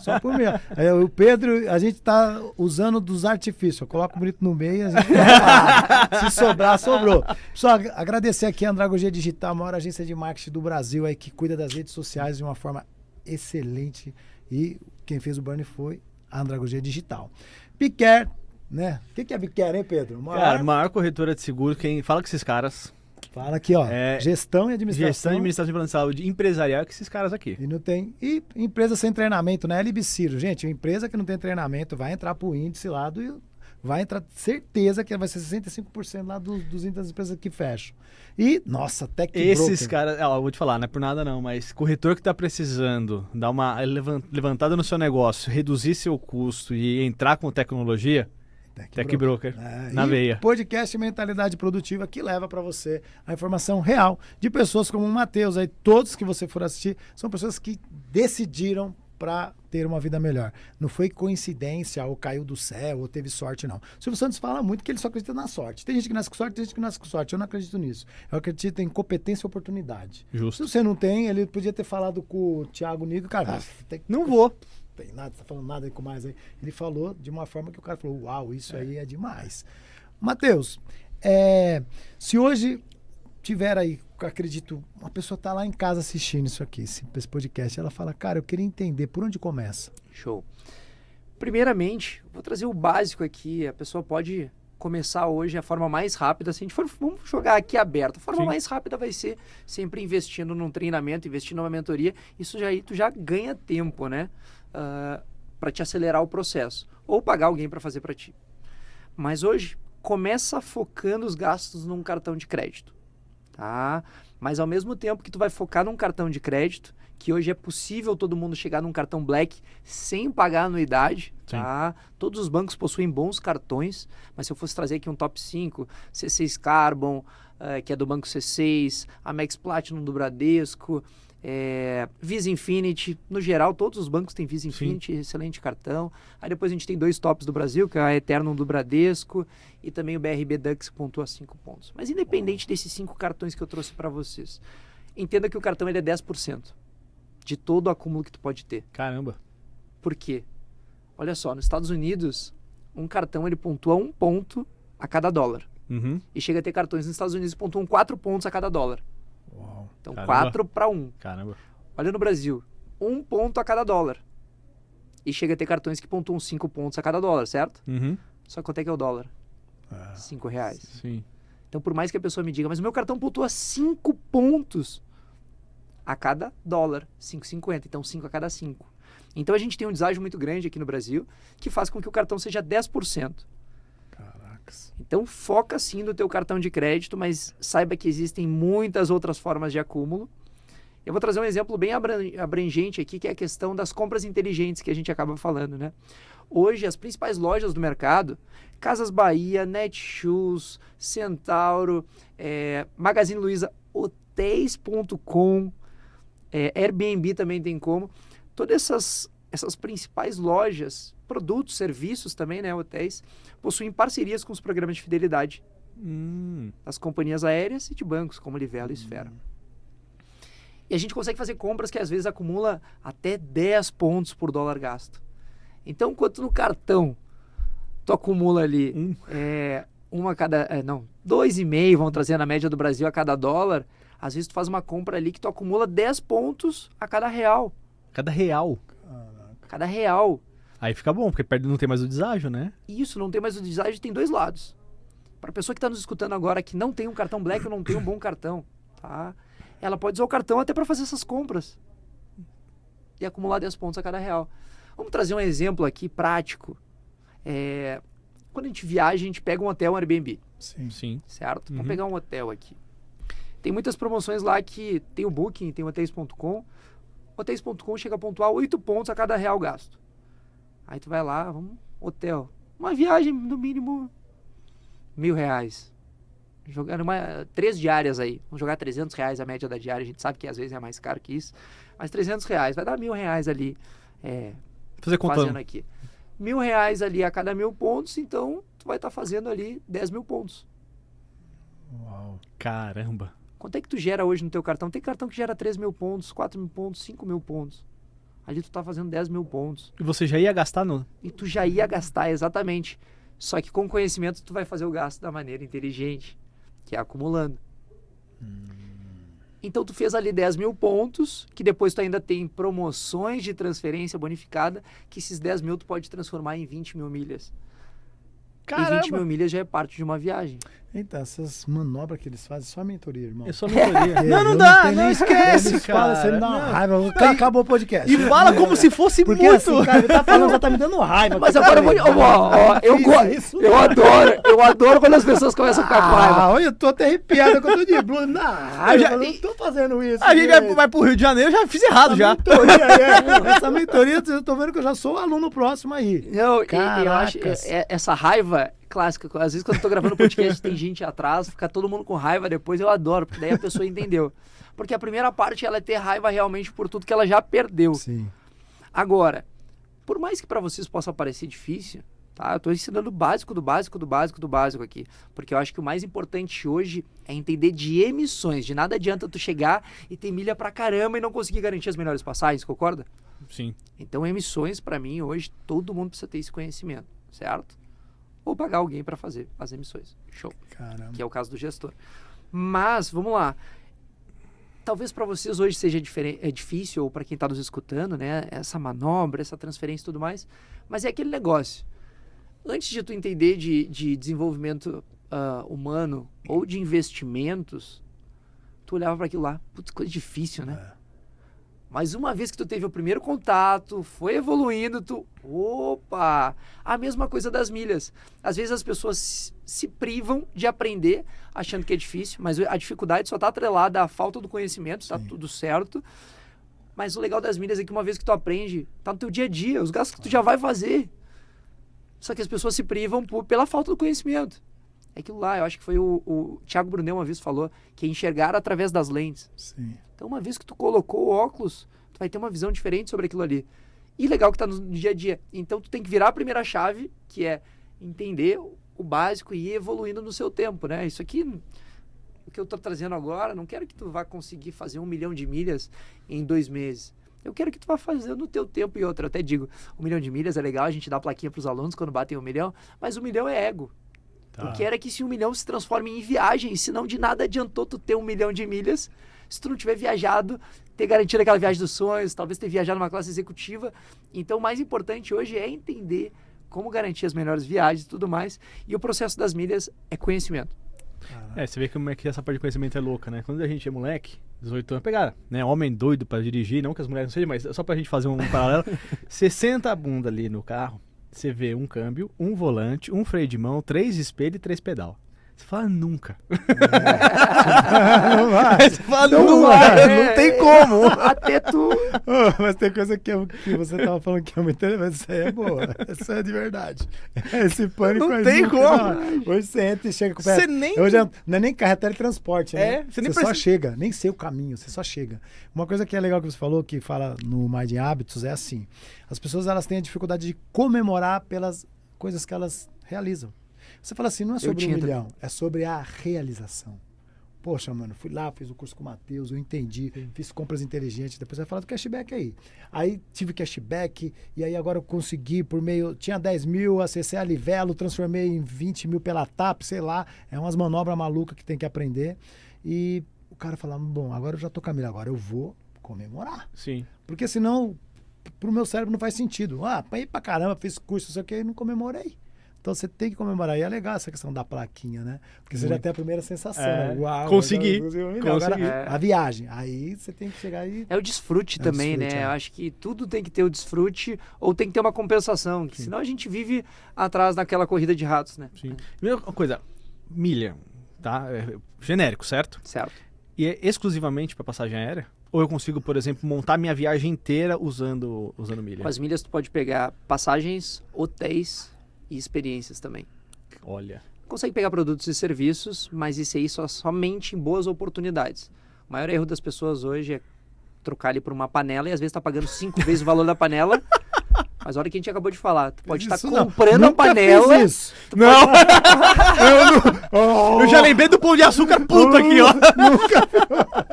só por mim. Aí, o Pedro, a gente tá usando dos artifícios, eu coloco o bonito no meio e a gente se sobrar, sobrou. Pessoal, agradecer aqui a Andragogia Digital, a maior agência de marketing do Brasil, aí, que cuida das redes sociais de uma forma excelente, e quem fez o burn foi a Andragogia Digital. Piquer, né? O que é Piquer, hein, Pedro? Cara, maior corretora de seguro, quem fala com esses caras... Fala aqui, ó. Gestão e administração. Gestão e administração de plano de saúde empresarial que esses caras aqui. E não tem. E empresa sem treinamento, né? LBCiro. Gente, uma empresa que não tem treinamento vai entrar pro índice lá do. Vai entrar, certeza que vai ser 65% lá dos índices das empresas que fecham. E, nossa, Tech Broker. Esses caras, eu vou te falar, não é por nada não, mas corretor que tá precisando dar uma levantada no seu negócio, reduzir seu custo e entrar com tecnologia. Tech Broker, na veia. Podcast Mentalidade Produtiva, que leva para você a informação real de pessoas como o Matheus. Aí, todos que você for assistir são pessoas que decidiram para ter uma vida melhor. Não foi coincidência, ou caiu do céu, ou teve sorte, não. O Silvio Santos fala muito que ele só acredita na sorte. Tem gente que nasce com sorte, tem gente que nasce com sorte. Eu não acredito nisso. Eu acredito em competência e oportunidade. Justo. Se você não tem, ele podia ter falado com o Thiago Nigo, cara, não vou. Tem nada, tá falando nada com mais aí. Ele falou de uma forma que o cara falou, uau, isso aí é demais. Matheus, se hoje tiver aí, acredito, uma pessoa tá lá em casa assistindo isso aqui, esse podcast, ela fala, cara, eu queria entender por onde começa. Show. Primeiramente, vou trazer o básico aqui, a pessoa pode começar hoje a forma mais rápida, se a gente for, vamos jogar aqui aberto, a forma mais rápida vai ser sempre investindo num treinamento, investindo numa mentoria, isso já aí tu já ganha tempo, né? Para te acelerar o processo, ou pagar alguém para fazer para ti. Mas hoje, começa focando os gastos num cartão de crédito, tá? Mas ao mesmo tempo que tu vai focar num cartão de crédito, que hoje é possível todo mundo chegar num cartão Black sem pagar anuidade, tá? Todos os bancos possuem bons cartões, mas se eu fosse trazer aqui um top 5, C6 Carbon, que é do Banco C6, Amex Platinum do Bradesco, Visa Infinity, no geral todos os bancos têm Visa Infinity, excelente cartão. Aí depois a gente tem 2 tops do Brasil, que é a Eternum do Bradesco e também o BRB Dux, que pontua 5 pontos. Mas independente desses 5 cartões que eu trouxe para vocês, entenda que o cartão ele é 10% de todo o acúmulo que tu pode ter. Caramba. Por quê? Olha só, nos Estados Unidos, um cartão ele pontua 1 ponto a cada dólar. Uhum. E chega a ter cartões nos Estados Unidos que pontuam 4 pontos a cada dólar. Uau. Então, Caramba. 4 para 1. Caramba. Olha no Brasil, 1 ponto a cada dólar. E chega a ter cartões que pontuam 5 pontos a cada dólar, certo? Uhum. Só quanto é que é o dólar? R$5. Sim. Então, por mais que a pessoa me diga, mas o meu cartão pontua 5 pontos a cada dólar, 5,50. Então, 5 a cada 5. Então, a gente tem um deságio muito grande aqui no Brasil, que faz com que o cartão seja 10%. Caracas. Então, foca sim no teu cartão de crédito, mas saiba que existem muitas outras formas de acúmulo. Eu vou trazer um exemplo bem abrangente aqui, que é a questão das compras inteligentes que a gente acaba falando, né? Hoje, as principais lojas do mercado, Casas Bahia, Netshoes, Centauro, Magazine Luiza, Hotéis.com, Airbnb também tem como. Todas essas principais lojas, produtos, serviços também, né, hotéis, possuem parcerias com os programas de fidelidade das companhias aéreas e de bancos, como Livelo e Esfera. E a gente consegue fazer compras que às vezes acumula até 10 pontos por dólar gasto. Então, enquanto no cartão tu acumula ali 2,5, vamos trazer na média do Brasil a cada dólar, às vezes tu faz uma compra ali que tu acumula 10 pontos a cada real. Cada real. Cada real. Aí fica bom, porque não tem mais o deságio, né? Isso, não tem mais o deságio, tem 2 lados. Para a pessoa que está nos escutando agora que não tem um cartão Black ou não tem um bom cartão, tá? Ela pode usar o cartão até para fazer essas compras e acumular 10 pontos a cada real. Vamos trazer um exemplo aqui prático. Quando a gente viaja, a gente pega um hotel, um Airbnb. Sim. Sim. Certo? Vamos pegar um hotel aqui. Tem muitas promoções lá que tem o Booking, tem o Hotéis.com. Hotéis.com chega a pontuar 8 pontos a cada real gasto. Aí tu vai lá, hotel. Uma viagem, no mínimo, R$1.000. Jogando 3 diárias aí. Vamos jogar R$300 a média da diária. A gente sabe que às vezes é mais caro que isso. Mas R$300, vai dar R$1.000 ali. Fazer contando. Fazendo aqui. R$1.000 ali a cada 1.000 pontos, então tu vai estar fazendo ali 10.000 pontos. Uau. Caramba. Quanto é que tu gera hoje no teu cartão? Tem cartão que gera 3.000 pontos, 4.000 pontos, 5.000 pontos. Ali tu tá fazendo 10.000 pontos. E você já ia gastar no... E tu já ia gastar, exatamente. Só que com conhecimento tu vai fazer o gasto da maneira inteligente, que é acumulando. Então tu fez ali 10.000 pontos, que depois tu ainda tem promoções de transferência bonificada, que esses 10.000 tu pode transformar em 20.000 milhas. Caramba. E 20.000 milhas já é parte de uma viagem. Então, essas manobras que eles fazem, só a mentoria, irmão. É só mentoria. Eu não dá, tenho não nem- esquece, eles cara. falam, você me dá uma Não. raiva. Acabou o podcast. E fala como se fosse Porque muito. assim, cara, ele tá falando, já tá me dando raiva. Mas Porque, agora eu cara, vou... Ó, eu fiz gosto. isso, Eu adoro quando as pessoas começam a ficar com raiva. olha, eu tô até arrepiado que eu tô de blusa na raiva. Eu não tô fazendo isso. A gente gente. vai pro Rio de Janeiro, eu já fiz errado já. Essa mentoria, eu tô vendo que eu já sou aluno próximo aí. Não, eu acho Caracas. essa raiva clássica. Às vezes quando eu tô gravando podcast tem gente atrás, fica todo mundo com raiva depois, eu adoro, porque daí a pessoa entendeu. Porque a primeira parte ela é ter raiva realmente por tudo que ela já perdeu. Sim. Agora, por mais que para vocês possa parecer difícil, tá? Eu tô ensinando o básico do básico do básico do básico aqui. Porque eu acho que o mais importante hoje é entender de emissões. De nada adianta tu chegar e ter milha pra caramba e não conseguir garantir as melhores passagens, concorda? Sim. Então, emissões, pra mim, hoje, todo mundo precisa ter esse conhecimento, certo? Ou pagar alguém pra fazer as emissões. Show. Caramba. Que é o caso do gestor. Mas, vamos lá. Talvez pra vocês hoje seja difícil, ou pra quem tá nos escutando, né? Essa manobra, essa transferência e tudo mais. Mas é aquele negócio. Antes de tu entender de desenvolvimento humano ou de investimentos, tu olhava pra aquilo lá. Putz, coisa difícil, né? Mas uma vez que tu teve o primeiro contato, foi evoluindo, Opa! A mesma coisa das milhas. Às vezes as pessoas se privam de aprender achando que é difícil, mas a dificuldade só está atrelada à falta do conhecimento, está tudo certo. Mas o legal das milhas é que uma vez que tu aprende, tá no teu dia a dia, os gastos que tu já vai fazer. Só que as pessoas se privam pela falta do conhecimento. É aquilo lá, eu acho que foi o Thiago Brunet uma vez falou, que é enxergar através das lentes. Sim. Então, uma vez que tu colocou o óculos, tu vai ter uma visão diferente sobre aquilo ali. E legal que tá no dia a dia. Então, tu tem que virar a primeira chave, que é entender o básico e ir evoluindo no seu tempo, né? Isso aqui, o que eu tô trazendo agora, não quero que tu vá conseguir fazer 1 milhão de milhas em 2 meses. Eu quero que tu vá fazendo no teu tempo e outra. Eu até digo, 1 milhão de milhas é legal, a gente dá plaquinha pros alunos quando batem 1 milhão, mas 1 milhão é ego. Eu quero é que esse 1 milhão se transforme em viagem, senão de nada adiantou tu ter 1 milhão de milhas se tu não tiver viajado, ter garantido aquela viagem dos sonhos, talvez ter viajado numa classe executiva. Então, o mais importante hoje é entender como garantir as melhores viagens e tudo mais. E o processo das milhas é conhecimento. Você vê como é que essa parte de conhecimento é louca, né? Quando a gente é moleque, 18 anos, pegar, né? Homem doido pra dirigir, não que as mulheres não sejam, mas só pra gente fazer um paralelo. Você senta a bunda ali no carro, você vê um câmbio, um volante, um freio de mão, 3 espelhos e 3 pedal. Você fala, nunca. Não vai. Você fala, não vai, não tem como. Até tu... Mas tem coisa que você tava falando que é muito interessante, mas isso aí é boa. Isso é de verdade. Esse pânico Não aí tem nunca- como. não. Hoje você entra e chega com o Você pé. nem- Hoje não é nem carro, é teletransporte, né? É, você nem só precisa- chega, nem sei o caminho, você só chega. Uma coisa que é legal que você falou, que fala no Mind em Hábitos, é assim. As pessoas elas têm a dificuldade de comemorar pelas coisas que elas realizam. Você fala assim, não é sobre 1 milhão, é sobre a realização. Poxa, mano, fui lá, fiz o curso com o Matheus, eu entendi, fiz compras inteligentes, depois vai falar do cashback aí. Aí tive cashback, e aí agora eu consegui por meio, tinha 10 mil, acessei a Livelo, transformei em 20 mil pela TAP, sei lá, é umas manobras malucas que tem que aprender. E o cara fala, bom, agora eu já tô com a milha, agora eu vou comemorar. Sim. Porque senão, pro meu cérebro não faz sentido. Apanhei pra caramba, fiz curso, isso aqui, e não comemorei. Então você tem que comemorar. E é legal essa questão da plaquinha, né? Porque você já tem a primeira sensação. É, Né? Uau, consegui. Agora, a viagem. Aí você tem que chegar e... É o desfrute também, desfrute, né? é. Eu acho que tudo tem que ter o desfrute ou tem que ter uma compensação. Senão a gente vive atrás daquela corrida de ratos, né? Sim. Primeira coisa, milha, tá? É genérico, certo? Certo. E é exclusivamente para passagem aérea? Ou eu consigo, por exemplo, montar minha viagem inteira usando milha? Com as milhas tu pode pegar passagens, hotéis e experiências também. Olha. Consegue pegar produtos e serviços, mas isso aí somente em boas oportunidades. O maior erro das pessoas hoje é trocar ali por uma panela e às vezes tá pagando 5 vezes o valor da panela. Mas olha o que a gente acabou de falar. Tu pode estar comprando a panela. Isso. Não! Eu já lembrei do Pão de Açúcar puto aqui, ó.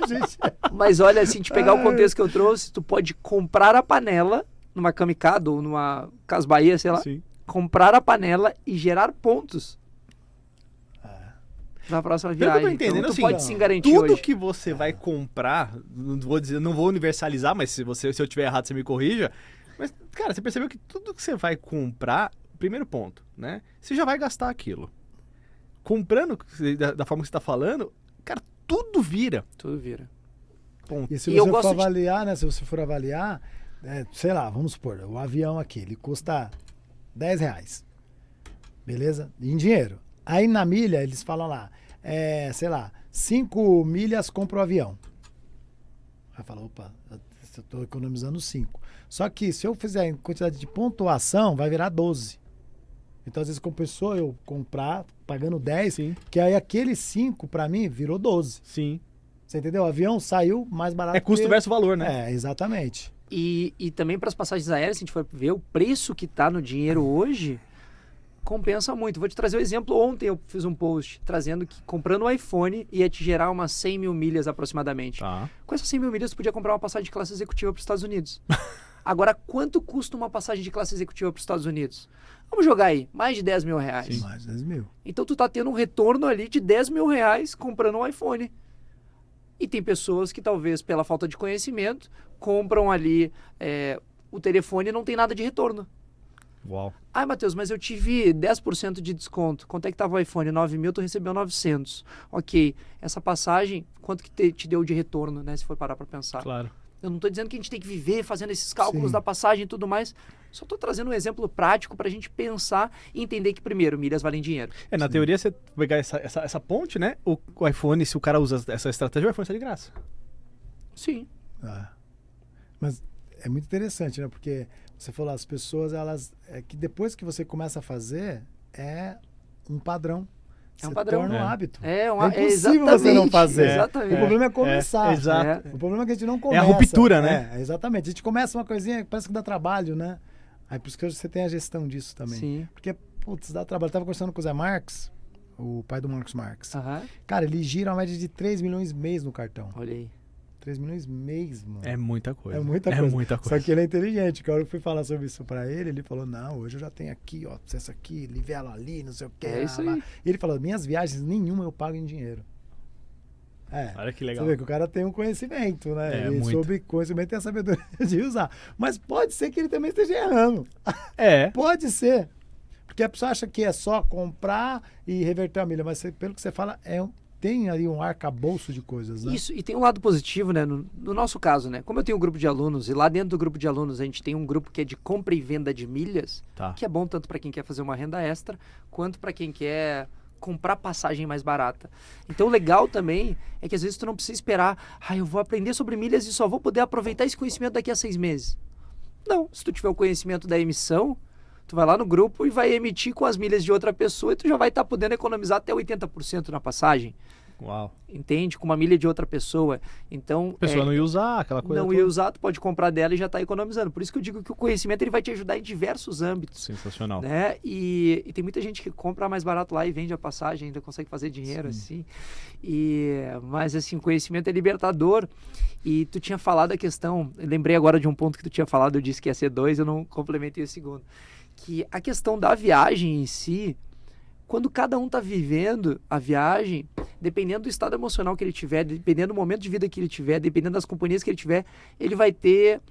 Gente, Mas olha, assim, te pegar o contexto que eu trouxe, tu pode comprar a panela numa Kamikado ou numa Casas Bahia, sei lá. Sim. Comprar a panela e gerar pontos na próxima Pelo que eu tô viagem. entendendo, Então, tu assim, pode se garantir Tudo hoje. que você vai comprar, não vou universalizar, mas se eu tiver errado, você me corrija. Mas, cara, você percebeu que tudo que você vai comprar, primeiro ponto, né? Você já vai gastar aquilo. Comprando da forma que você tá falando, cara, tudo vira. Tudo vira. Ponto. e se E eu você for gosto de- avaliar, né? Se você for avaliar, sei lá, vamos supor, o avião aqui, ele custa R$10. Beleza? Em dinheiro. Aí na milha, eles falam lá, sei lá, 5 milhas compra o avião. Aí fala, opa, eu tô economizando 5. Só que se eu fizer em quantidade de pontuação, vai virar 12. Então, às vezes, compensou eu comprar pagando 10, Sim. que aí aquele 5, pra mim, virou 12. Sim. Você entendeu? O avião saiu mais barato. É custo que- versus valor, né? exatamente. E também para as passagens aéreas, se a gente for ver o preço que está no dinheiro hoje, compensa muito. Vou te trazer um exemplo. Ontem eu fiz um post trazendo que comprando um iPhone ia te gerar umas 100 mil milhas aproximadamente. Tá. Com essas 100 mil milhas, tu podia comprar uma passagem de classe executiva para os Estados Unidos. Agora, quanto custa uma passagem de classe executiva para os Estados Unidos? Vamos jogar aí, mais de 10 mil reais. Mais de 10 mil. Então tu tá tendo um retorno ali de 10 mil reais comprando um iPhone. E tem pessoas que talvez pela falta de conhecimento compram ali o telefone e não tem nada de retorno. Uau. Ai, Matheus, mas eu tive 10% de desconto. Quanto é que tava o iPhone? 9 mil, tu recebeu 900. Ok, essa passagem, quanto que te deu de retorno, né? Se for parar pra pensar. Claro. Eu não tô dizendo que a gente tem que viver fazendo esses cálculos Sim. da passagem e tudo mais. Só tô trazendo um exemplo prático pra gente pensar e entender que, primeiro, milhas valem dinheiro. Na teoria, você pegar essa ponte, né? O iPhone, se o cara usa essa estratégia, o iPhone sai de graça. Sim. Mas é muito interessante, né? Porque você falou, as pessoas, elas... que depois que você começa a fazer, é um padrão. É um Se padrão. torna um É. hábito. É impossível você não fazer. Exatamente. O problema é começar. Exato. O problema é que a gente não É começa. a ruptura, né? Exatamente. A gente começa uma coisinha que parece que dá trabalho, né? Aí por isso que você tem a gestão disso também. Sim. Porque, putz, dá trabalho. Eu tava conversando com o Zé Marques, o pai do Marcos Marques. Aham. Cara, ele gira uma média de 3 milhões mês no cartão. Olha aí. 3 milhões mês, mano. É muita coisa. É muita coisa. É muita coisa. Só que ele é inteligente. Que a hora que eu fui falar sobre isso pra ele, ele falou, não, hoje eu já tenho aqui, ó, acesso aqui, livela ali, não sei o que. É isso aí. E ele falou, minhas viagens, nenhuma eu pago em dinheiro. Olha que legal. Você vê que o cara tem um conhecimento, né? É, Ele muito. sobre conhecimento tem a sabedoria de usar. Mas pode ser que ele também esteja errando. É. Pode ser. Porque a pessoa acha que é só comprar e reverter a milha. Mas pelo que você fala, tem ali um arcabouço de coisas, né? Isso, e tem um lado positivo, né? No nosso caso, né? Como eu tenho um grupo de alunos, e lá dentro do grupo de alunos a gente tem um grupo que é de compra e venda de milhas, Tá. que é bom tanto para quem quer fazer uma renda extra, quanto para quem quer comprar passagem mais barata. Então, o legal também é que às vezes tu não precisa esperar, eu vou aprender sobre milhas e só vou poder aproveitar esse conhecimento daqui a 6 meses. Não, se tu tiver o conhecimento da emissão, tu vai lá no grupo e vai emitir com as milhas de outra pessoa e tu já vai estar podendo economizar até 80% na passagem. Uau. Entende? Com uma milha de outra pessoa. Então, A pessoa não ia usar aquela coisa. não toda. ia usar, tu pode comprar dela e já está economizando. Por isso que eu digo que o conhecimento ele vai te ajudar em diversos âmbitos. Sensacional. Né? E tem muita gente que compra mais barato lá e vende a passagem, ainda consegue fazer dinheiro assim. Mas assim, o conhecimento é libertador. E tu tinha falado a questão, eu lembrei agora de um ponto que tu tinha falado, eu disse que ia ser 2, eu não complementei o segundo. Que a questão da viagem em si, quando cada um está vivendo a viagem, dependendo do estado emocional que ele tiver, dependendo do momento de vida que ele tiver, dependendo das companhias que ele tiver, ele vai ter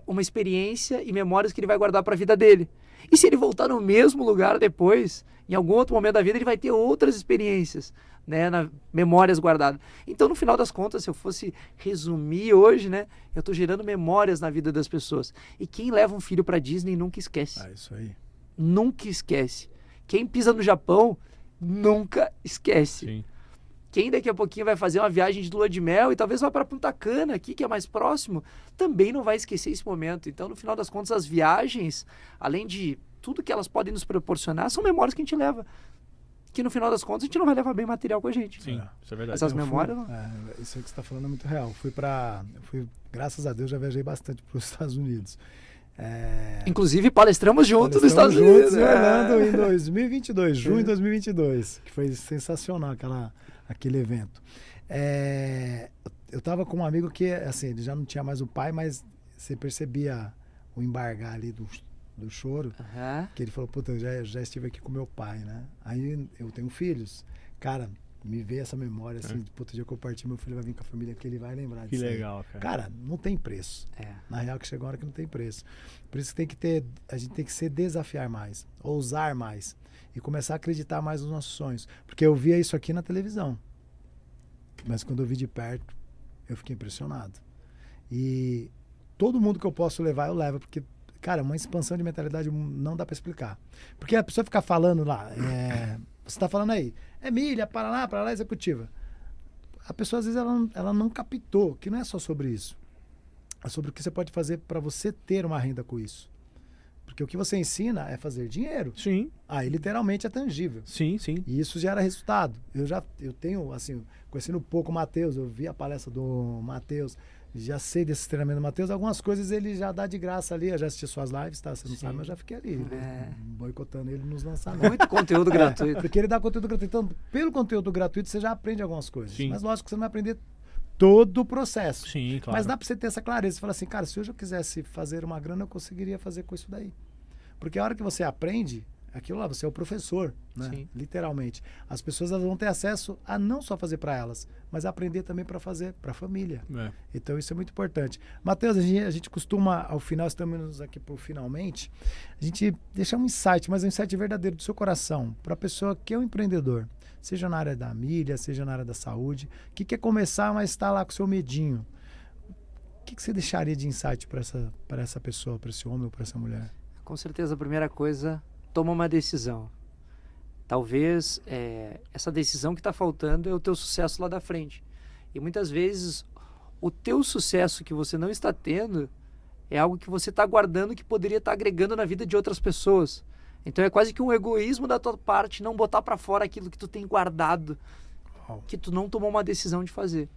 uma experiência e memórias que ele vai guardar para a vida dele. E se ele voltar no mesmo lugar depois, em algum outro momento da vida, ele vai ter outras experiências, né, memórias guardadas. Então, no final das contas, se eu fosse resumir hoje, né, eu estou gerando memórias na vida das pessoas. E quem leva um filho para Disney nunca esquece. Isso aí. Nunca esquece. Quem pisa no Japão nunca esquece. Sim. quem daqui a pouquinho vai fazer uma viagem de lua de mel e talvez vá para Punta Cana aqui, que é mais próximo, também não vai esquecer esse momento. Então, no final das contas, as viagens, além de tudo que elas podem nos proporcionar, são memórias que a gente leva. Que no final das contas a gente não vai levar bem material com a gente. Sim, isso é verdade. Essas memórias... Isso aí que você está falando é muito real. Graças a Deus, já viajei bastante para os Estados Unidos. Inclusive, palestramos juntos nos Estados Unidos. Em Orlando em 2022, junho de 2022, que foi sensacional aquele evento. Eu estava com um amigo que, assim, ele já não tinha mais o pai, mas você percebia o embargar ali do choro, que ele falou, puta, eu já estive aqui com meu pai, né? Aí eu tenho filhos, cara, me veio essa memória, assim, de puta, dia que eu partir, meu filho vai vir com a família, que ele vai lembrar disso. Que legal, cara. Cara, não tem preço. Na real, que chegou a hora que não tem preço. Por isso que a gente tem que se desafiar mais, ousar mais e começar a acreditar mais nos nossos sonhos. Porque eu via isso aqui na televisão, mas quando eu vi de perto, eu fiquei impressionado. E todo mundo que eu posso levar, eu levo, porque, cara, uma expansão de mentalidade não dá para explicar. Porque a pessoa ficar falando lá, você está falando aí, milha, Paraná executiva. A pessoa, às vezes, ela não captou que não é só sobre isso. É sobre o que você pode fazer para você ter uma renda com isso. Porque o que você ensina é fazer dinheiro. Sim. Aí, literalmente, é tangível. Sim. E isso gera resultado. Eu tenho, assim, conhecendo um pouco o Matheus, eu vi a palestra do Matheus, já sei desse treinamento do Matheus, algumas coisas ele já dá de graça ali, eu já assisti suas lives, tá? Você não sabe, mas eu já fiquei ali, boicotando ele nos lançamentos. Muito conteúdo gratuito. Porque ele dá conteúdo gratuito. Então, pelo conteúdo gratuito, você já aprende algumas coisas. Sim. Mas lógico que você não vai aprender todo o processo. Sim, claro. Mas dá pra você ter essa clareza. Você fala assim, cara, se hoje eu quisesse fazer uma grana, eu conseguiria fazer com isso daí. Porque a hora que você aprende, aquilo lá, você é o professor, né? Sim. Literalmente. As pessoas, elas vão ter acesso a não só fazer para elas, mas a aprender também para fazer para a família. Então isso é muito importante. Matheus, a gente costuma, ao final, estamos aqui por finalmente, a gente deixar um insight, mas um insight verdadeiro do seu coração, para a pessoa que é um empreendedor, seja na área da mídia, seja na área da saúde, que quer começar, mas está lá com o seu medinho. O que você deixaria de insight para essa pessoa, para esse homem ou para essa mulher? Com certeza, a primeira coisa, toma uma decisão. Talvez essa decisão que está faltando é o teu sucesso lá da frente. E muitas vezes o teu sucesso que você não está tendo é algo que você está guardando que poderia estar agregando na vida de outras pessoas. Então é quase que um egoísmo da tua parte não botar para fora aquilo que tu tem guardado, que tu não tomou uma decisão de fazer.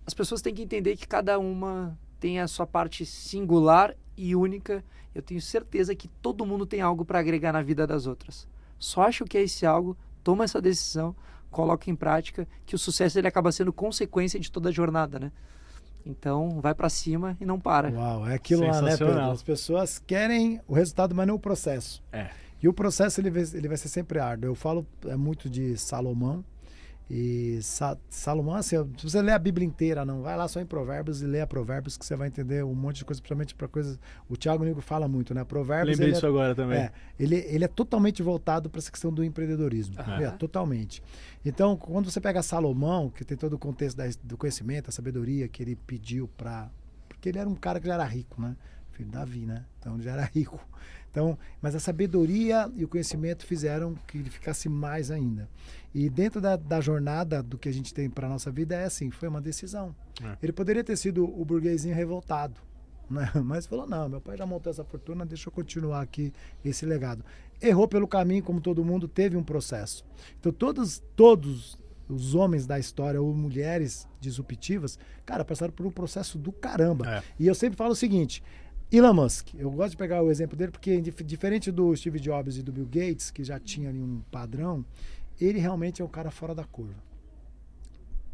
As pessoas têm que entender que cada uma tem a sua parte singular e única. Eu tenho certeza que todo mundo tem algo para agregar na vida das outras. Só acha o que é esse algo, toma essa decisão, coloca em prática, que o sucesso ele acaba sendo consequência de toda a jornada, né? Então, vai para cima e não para. Uau, é aquilo lá, né, Pedro? As pessoas querem o resultado, mas não o processo. E o processo, ele vai ser sempre árduo. Eu falo muito de Salomão. E Salomão, assim, se você ler a Bíblia inteira, não vai lá só em Provérbios e lê Provérbios, que você vai entender um monte de coisa, principalmente para coisas. O Thiago Nigro fala muito, né? Provérbios. Lembrei disso agora também. Ele é totalmente voltado para essa questão do empreendedorismo. Totalmente. Então, quando você pega Salomão, que tem todo o contexto do conhecimento, a sabedoria que ele pediu porque ele era um cara que já era rico, né? Filho de Davi, né? Então ele já era rico. Então, mas a sabedoria e o conhecimento fizeram que ele ficasse mais ainda. E dentro da jornada do que a gente tem para a nossa vida, assim, foi uma decisão. Ele poderia ter sido o burguesinho revoltado, né? Mas falou, não, meu pai já montou essa fortuna, deixa eu continuar aqui esse legado. Errou pelo caminho, como todo mundo, teve um processo. Então todos os homens da história ou mulheres disruptivas, cara, passaram por um processo do caramba. E eu sempre falo o seguinte, Elon Musk, eu gosto de pegar o exemplo dele porque, diferente do Steve Jobs e do Bill Gates, que já tinha ali um padrão, ele realmente é um cara fora da curva.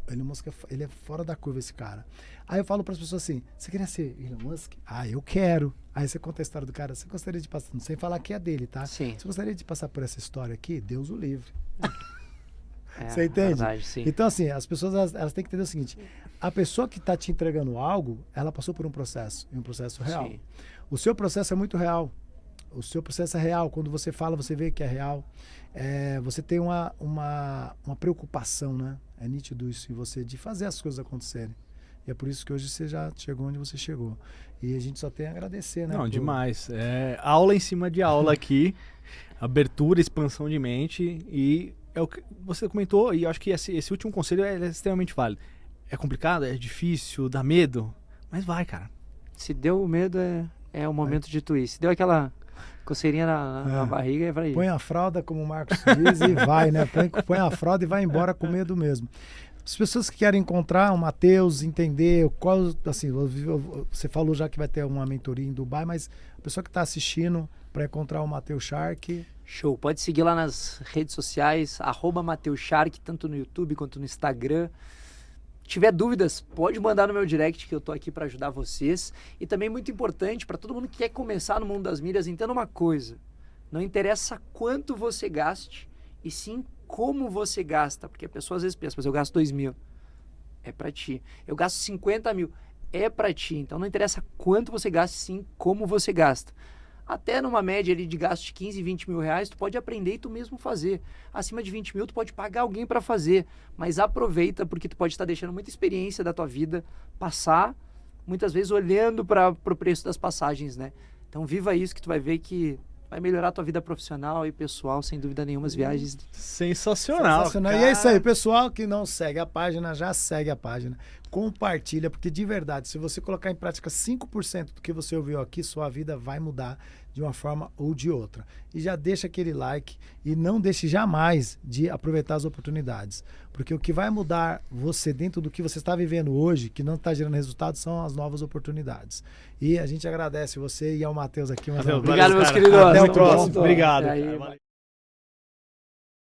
Elon Musk, ele é fora da curva, esse cara. Aí eu falo para as pessoas assim, você queria ser Elon Musk? Ah, eu quero. Aí você conta a história do cara, você gostaria de passar, sem falar que é dele, tá? Sim. Você gostaria de passar por essa história aqui? Deus o livre. Você entende? Verdade, sim. Então, assim, as pessoas elas têm que entender o seguinte, a pessoa que está te entregando algo, ela passou por um processo, e um processo real. Sim. O seu processo é muito real. O seu processo é real. Quando você fala, você vê que é real. Você tem uma preocupação, né? É nítido isso em você, de fazer as coisas acontecerem. E é por isso que hoje você já chegou onde você chegou. E a gente só tem a agradecer, né? Não, demais. Aula em cima de aula aqui. Abertura, expansão de mente e é o que você comentou, e eu acho que esse último conselho é extremamente válido. É complicado, é difícil, dá medo, mas vai, cara. Se deu o medo, é o momento de tu ir. Se deu aquela coceirinha na barriga, é pra ir. Põe a fralda, como o Marcos diz, e vai, né? Põe a fralda e vai embora com medo mesmo. As pessoas que querem encontrar o Matheus, entender qual, assim, você falou já que vai ter uma mentoria em Dubai, mas a pessoa que está assistindo para encontrar o Matheus Shark. Show. Pode seguir lá nas redes sociais, @MatheusShark, tanto no YouTube quanto no Instagram. Tiver dúvidas, pode mandar no meu direct que eu tô aqui para ajudar vocês. E também muito importante para todo mundo que quer começar no mundo das milhas, entenda uma coisa. Não interessa quanto você gaste, e sim como você gasta. Porque a pessoa às vezes pensa, mas eu gasto 2 mil. É para ti. Eu gasto 50 mil. É para ti. Então não interessa quanto você gasta, sim como você gasta. Até numa média ali de gasto de 15, 20 mil reais, tu pode aprender e tu mesmo fazer. Acima de 20 mil, tu pode pagar alguém para fazer. Mas aproveita, porque tu pode estar deixando muita experiência da tua vida passar, muitas vezes olhando para o preço das passagens, né? Então viva isso que tu vai ver que vai melhorar a tua vida profissional e pessoal, sem dúvida nenhuma, as viagens. Sensacional. Cara. E é isso aí, pessoal que não segue a página, já segue a página. Compartilha, porque de verdade, se você colocar em prática 5% do que você ouviu aqui, sua vida vai mudar de uma forma ou de outra. E já deixa aquele like e não deixe jamais de aproveitar as oportunidades. Porque o que vai mudar você dentro do que você está vivendo hoje, que não está gerando resultados, são as novas oportunidades. E a gente agradece você e ao Matheus aqui. Obrigado, Obrigado, meus cara. queridos. Até o Muito bom. próximo. Obrigado. E aí, Cara. Valeu.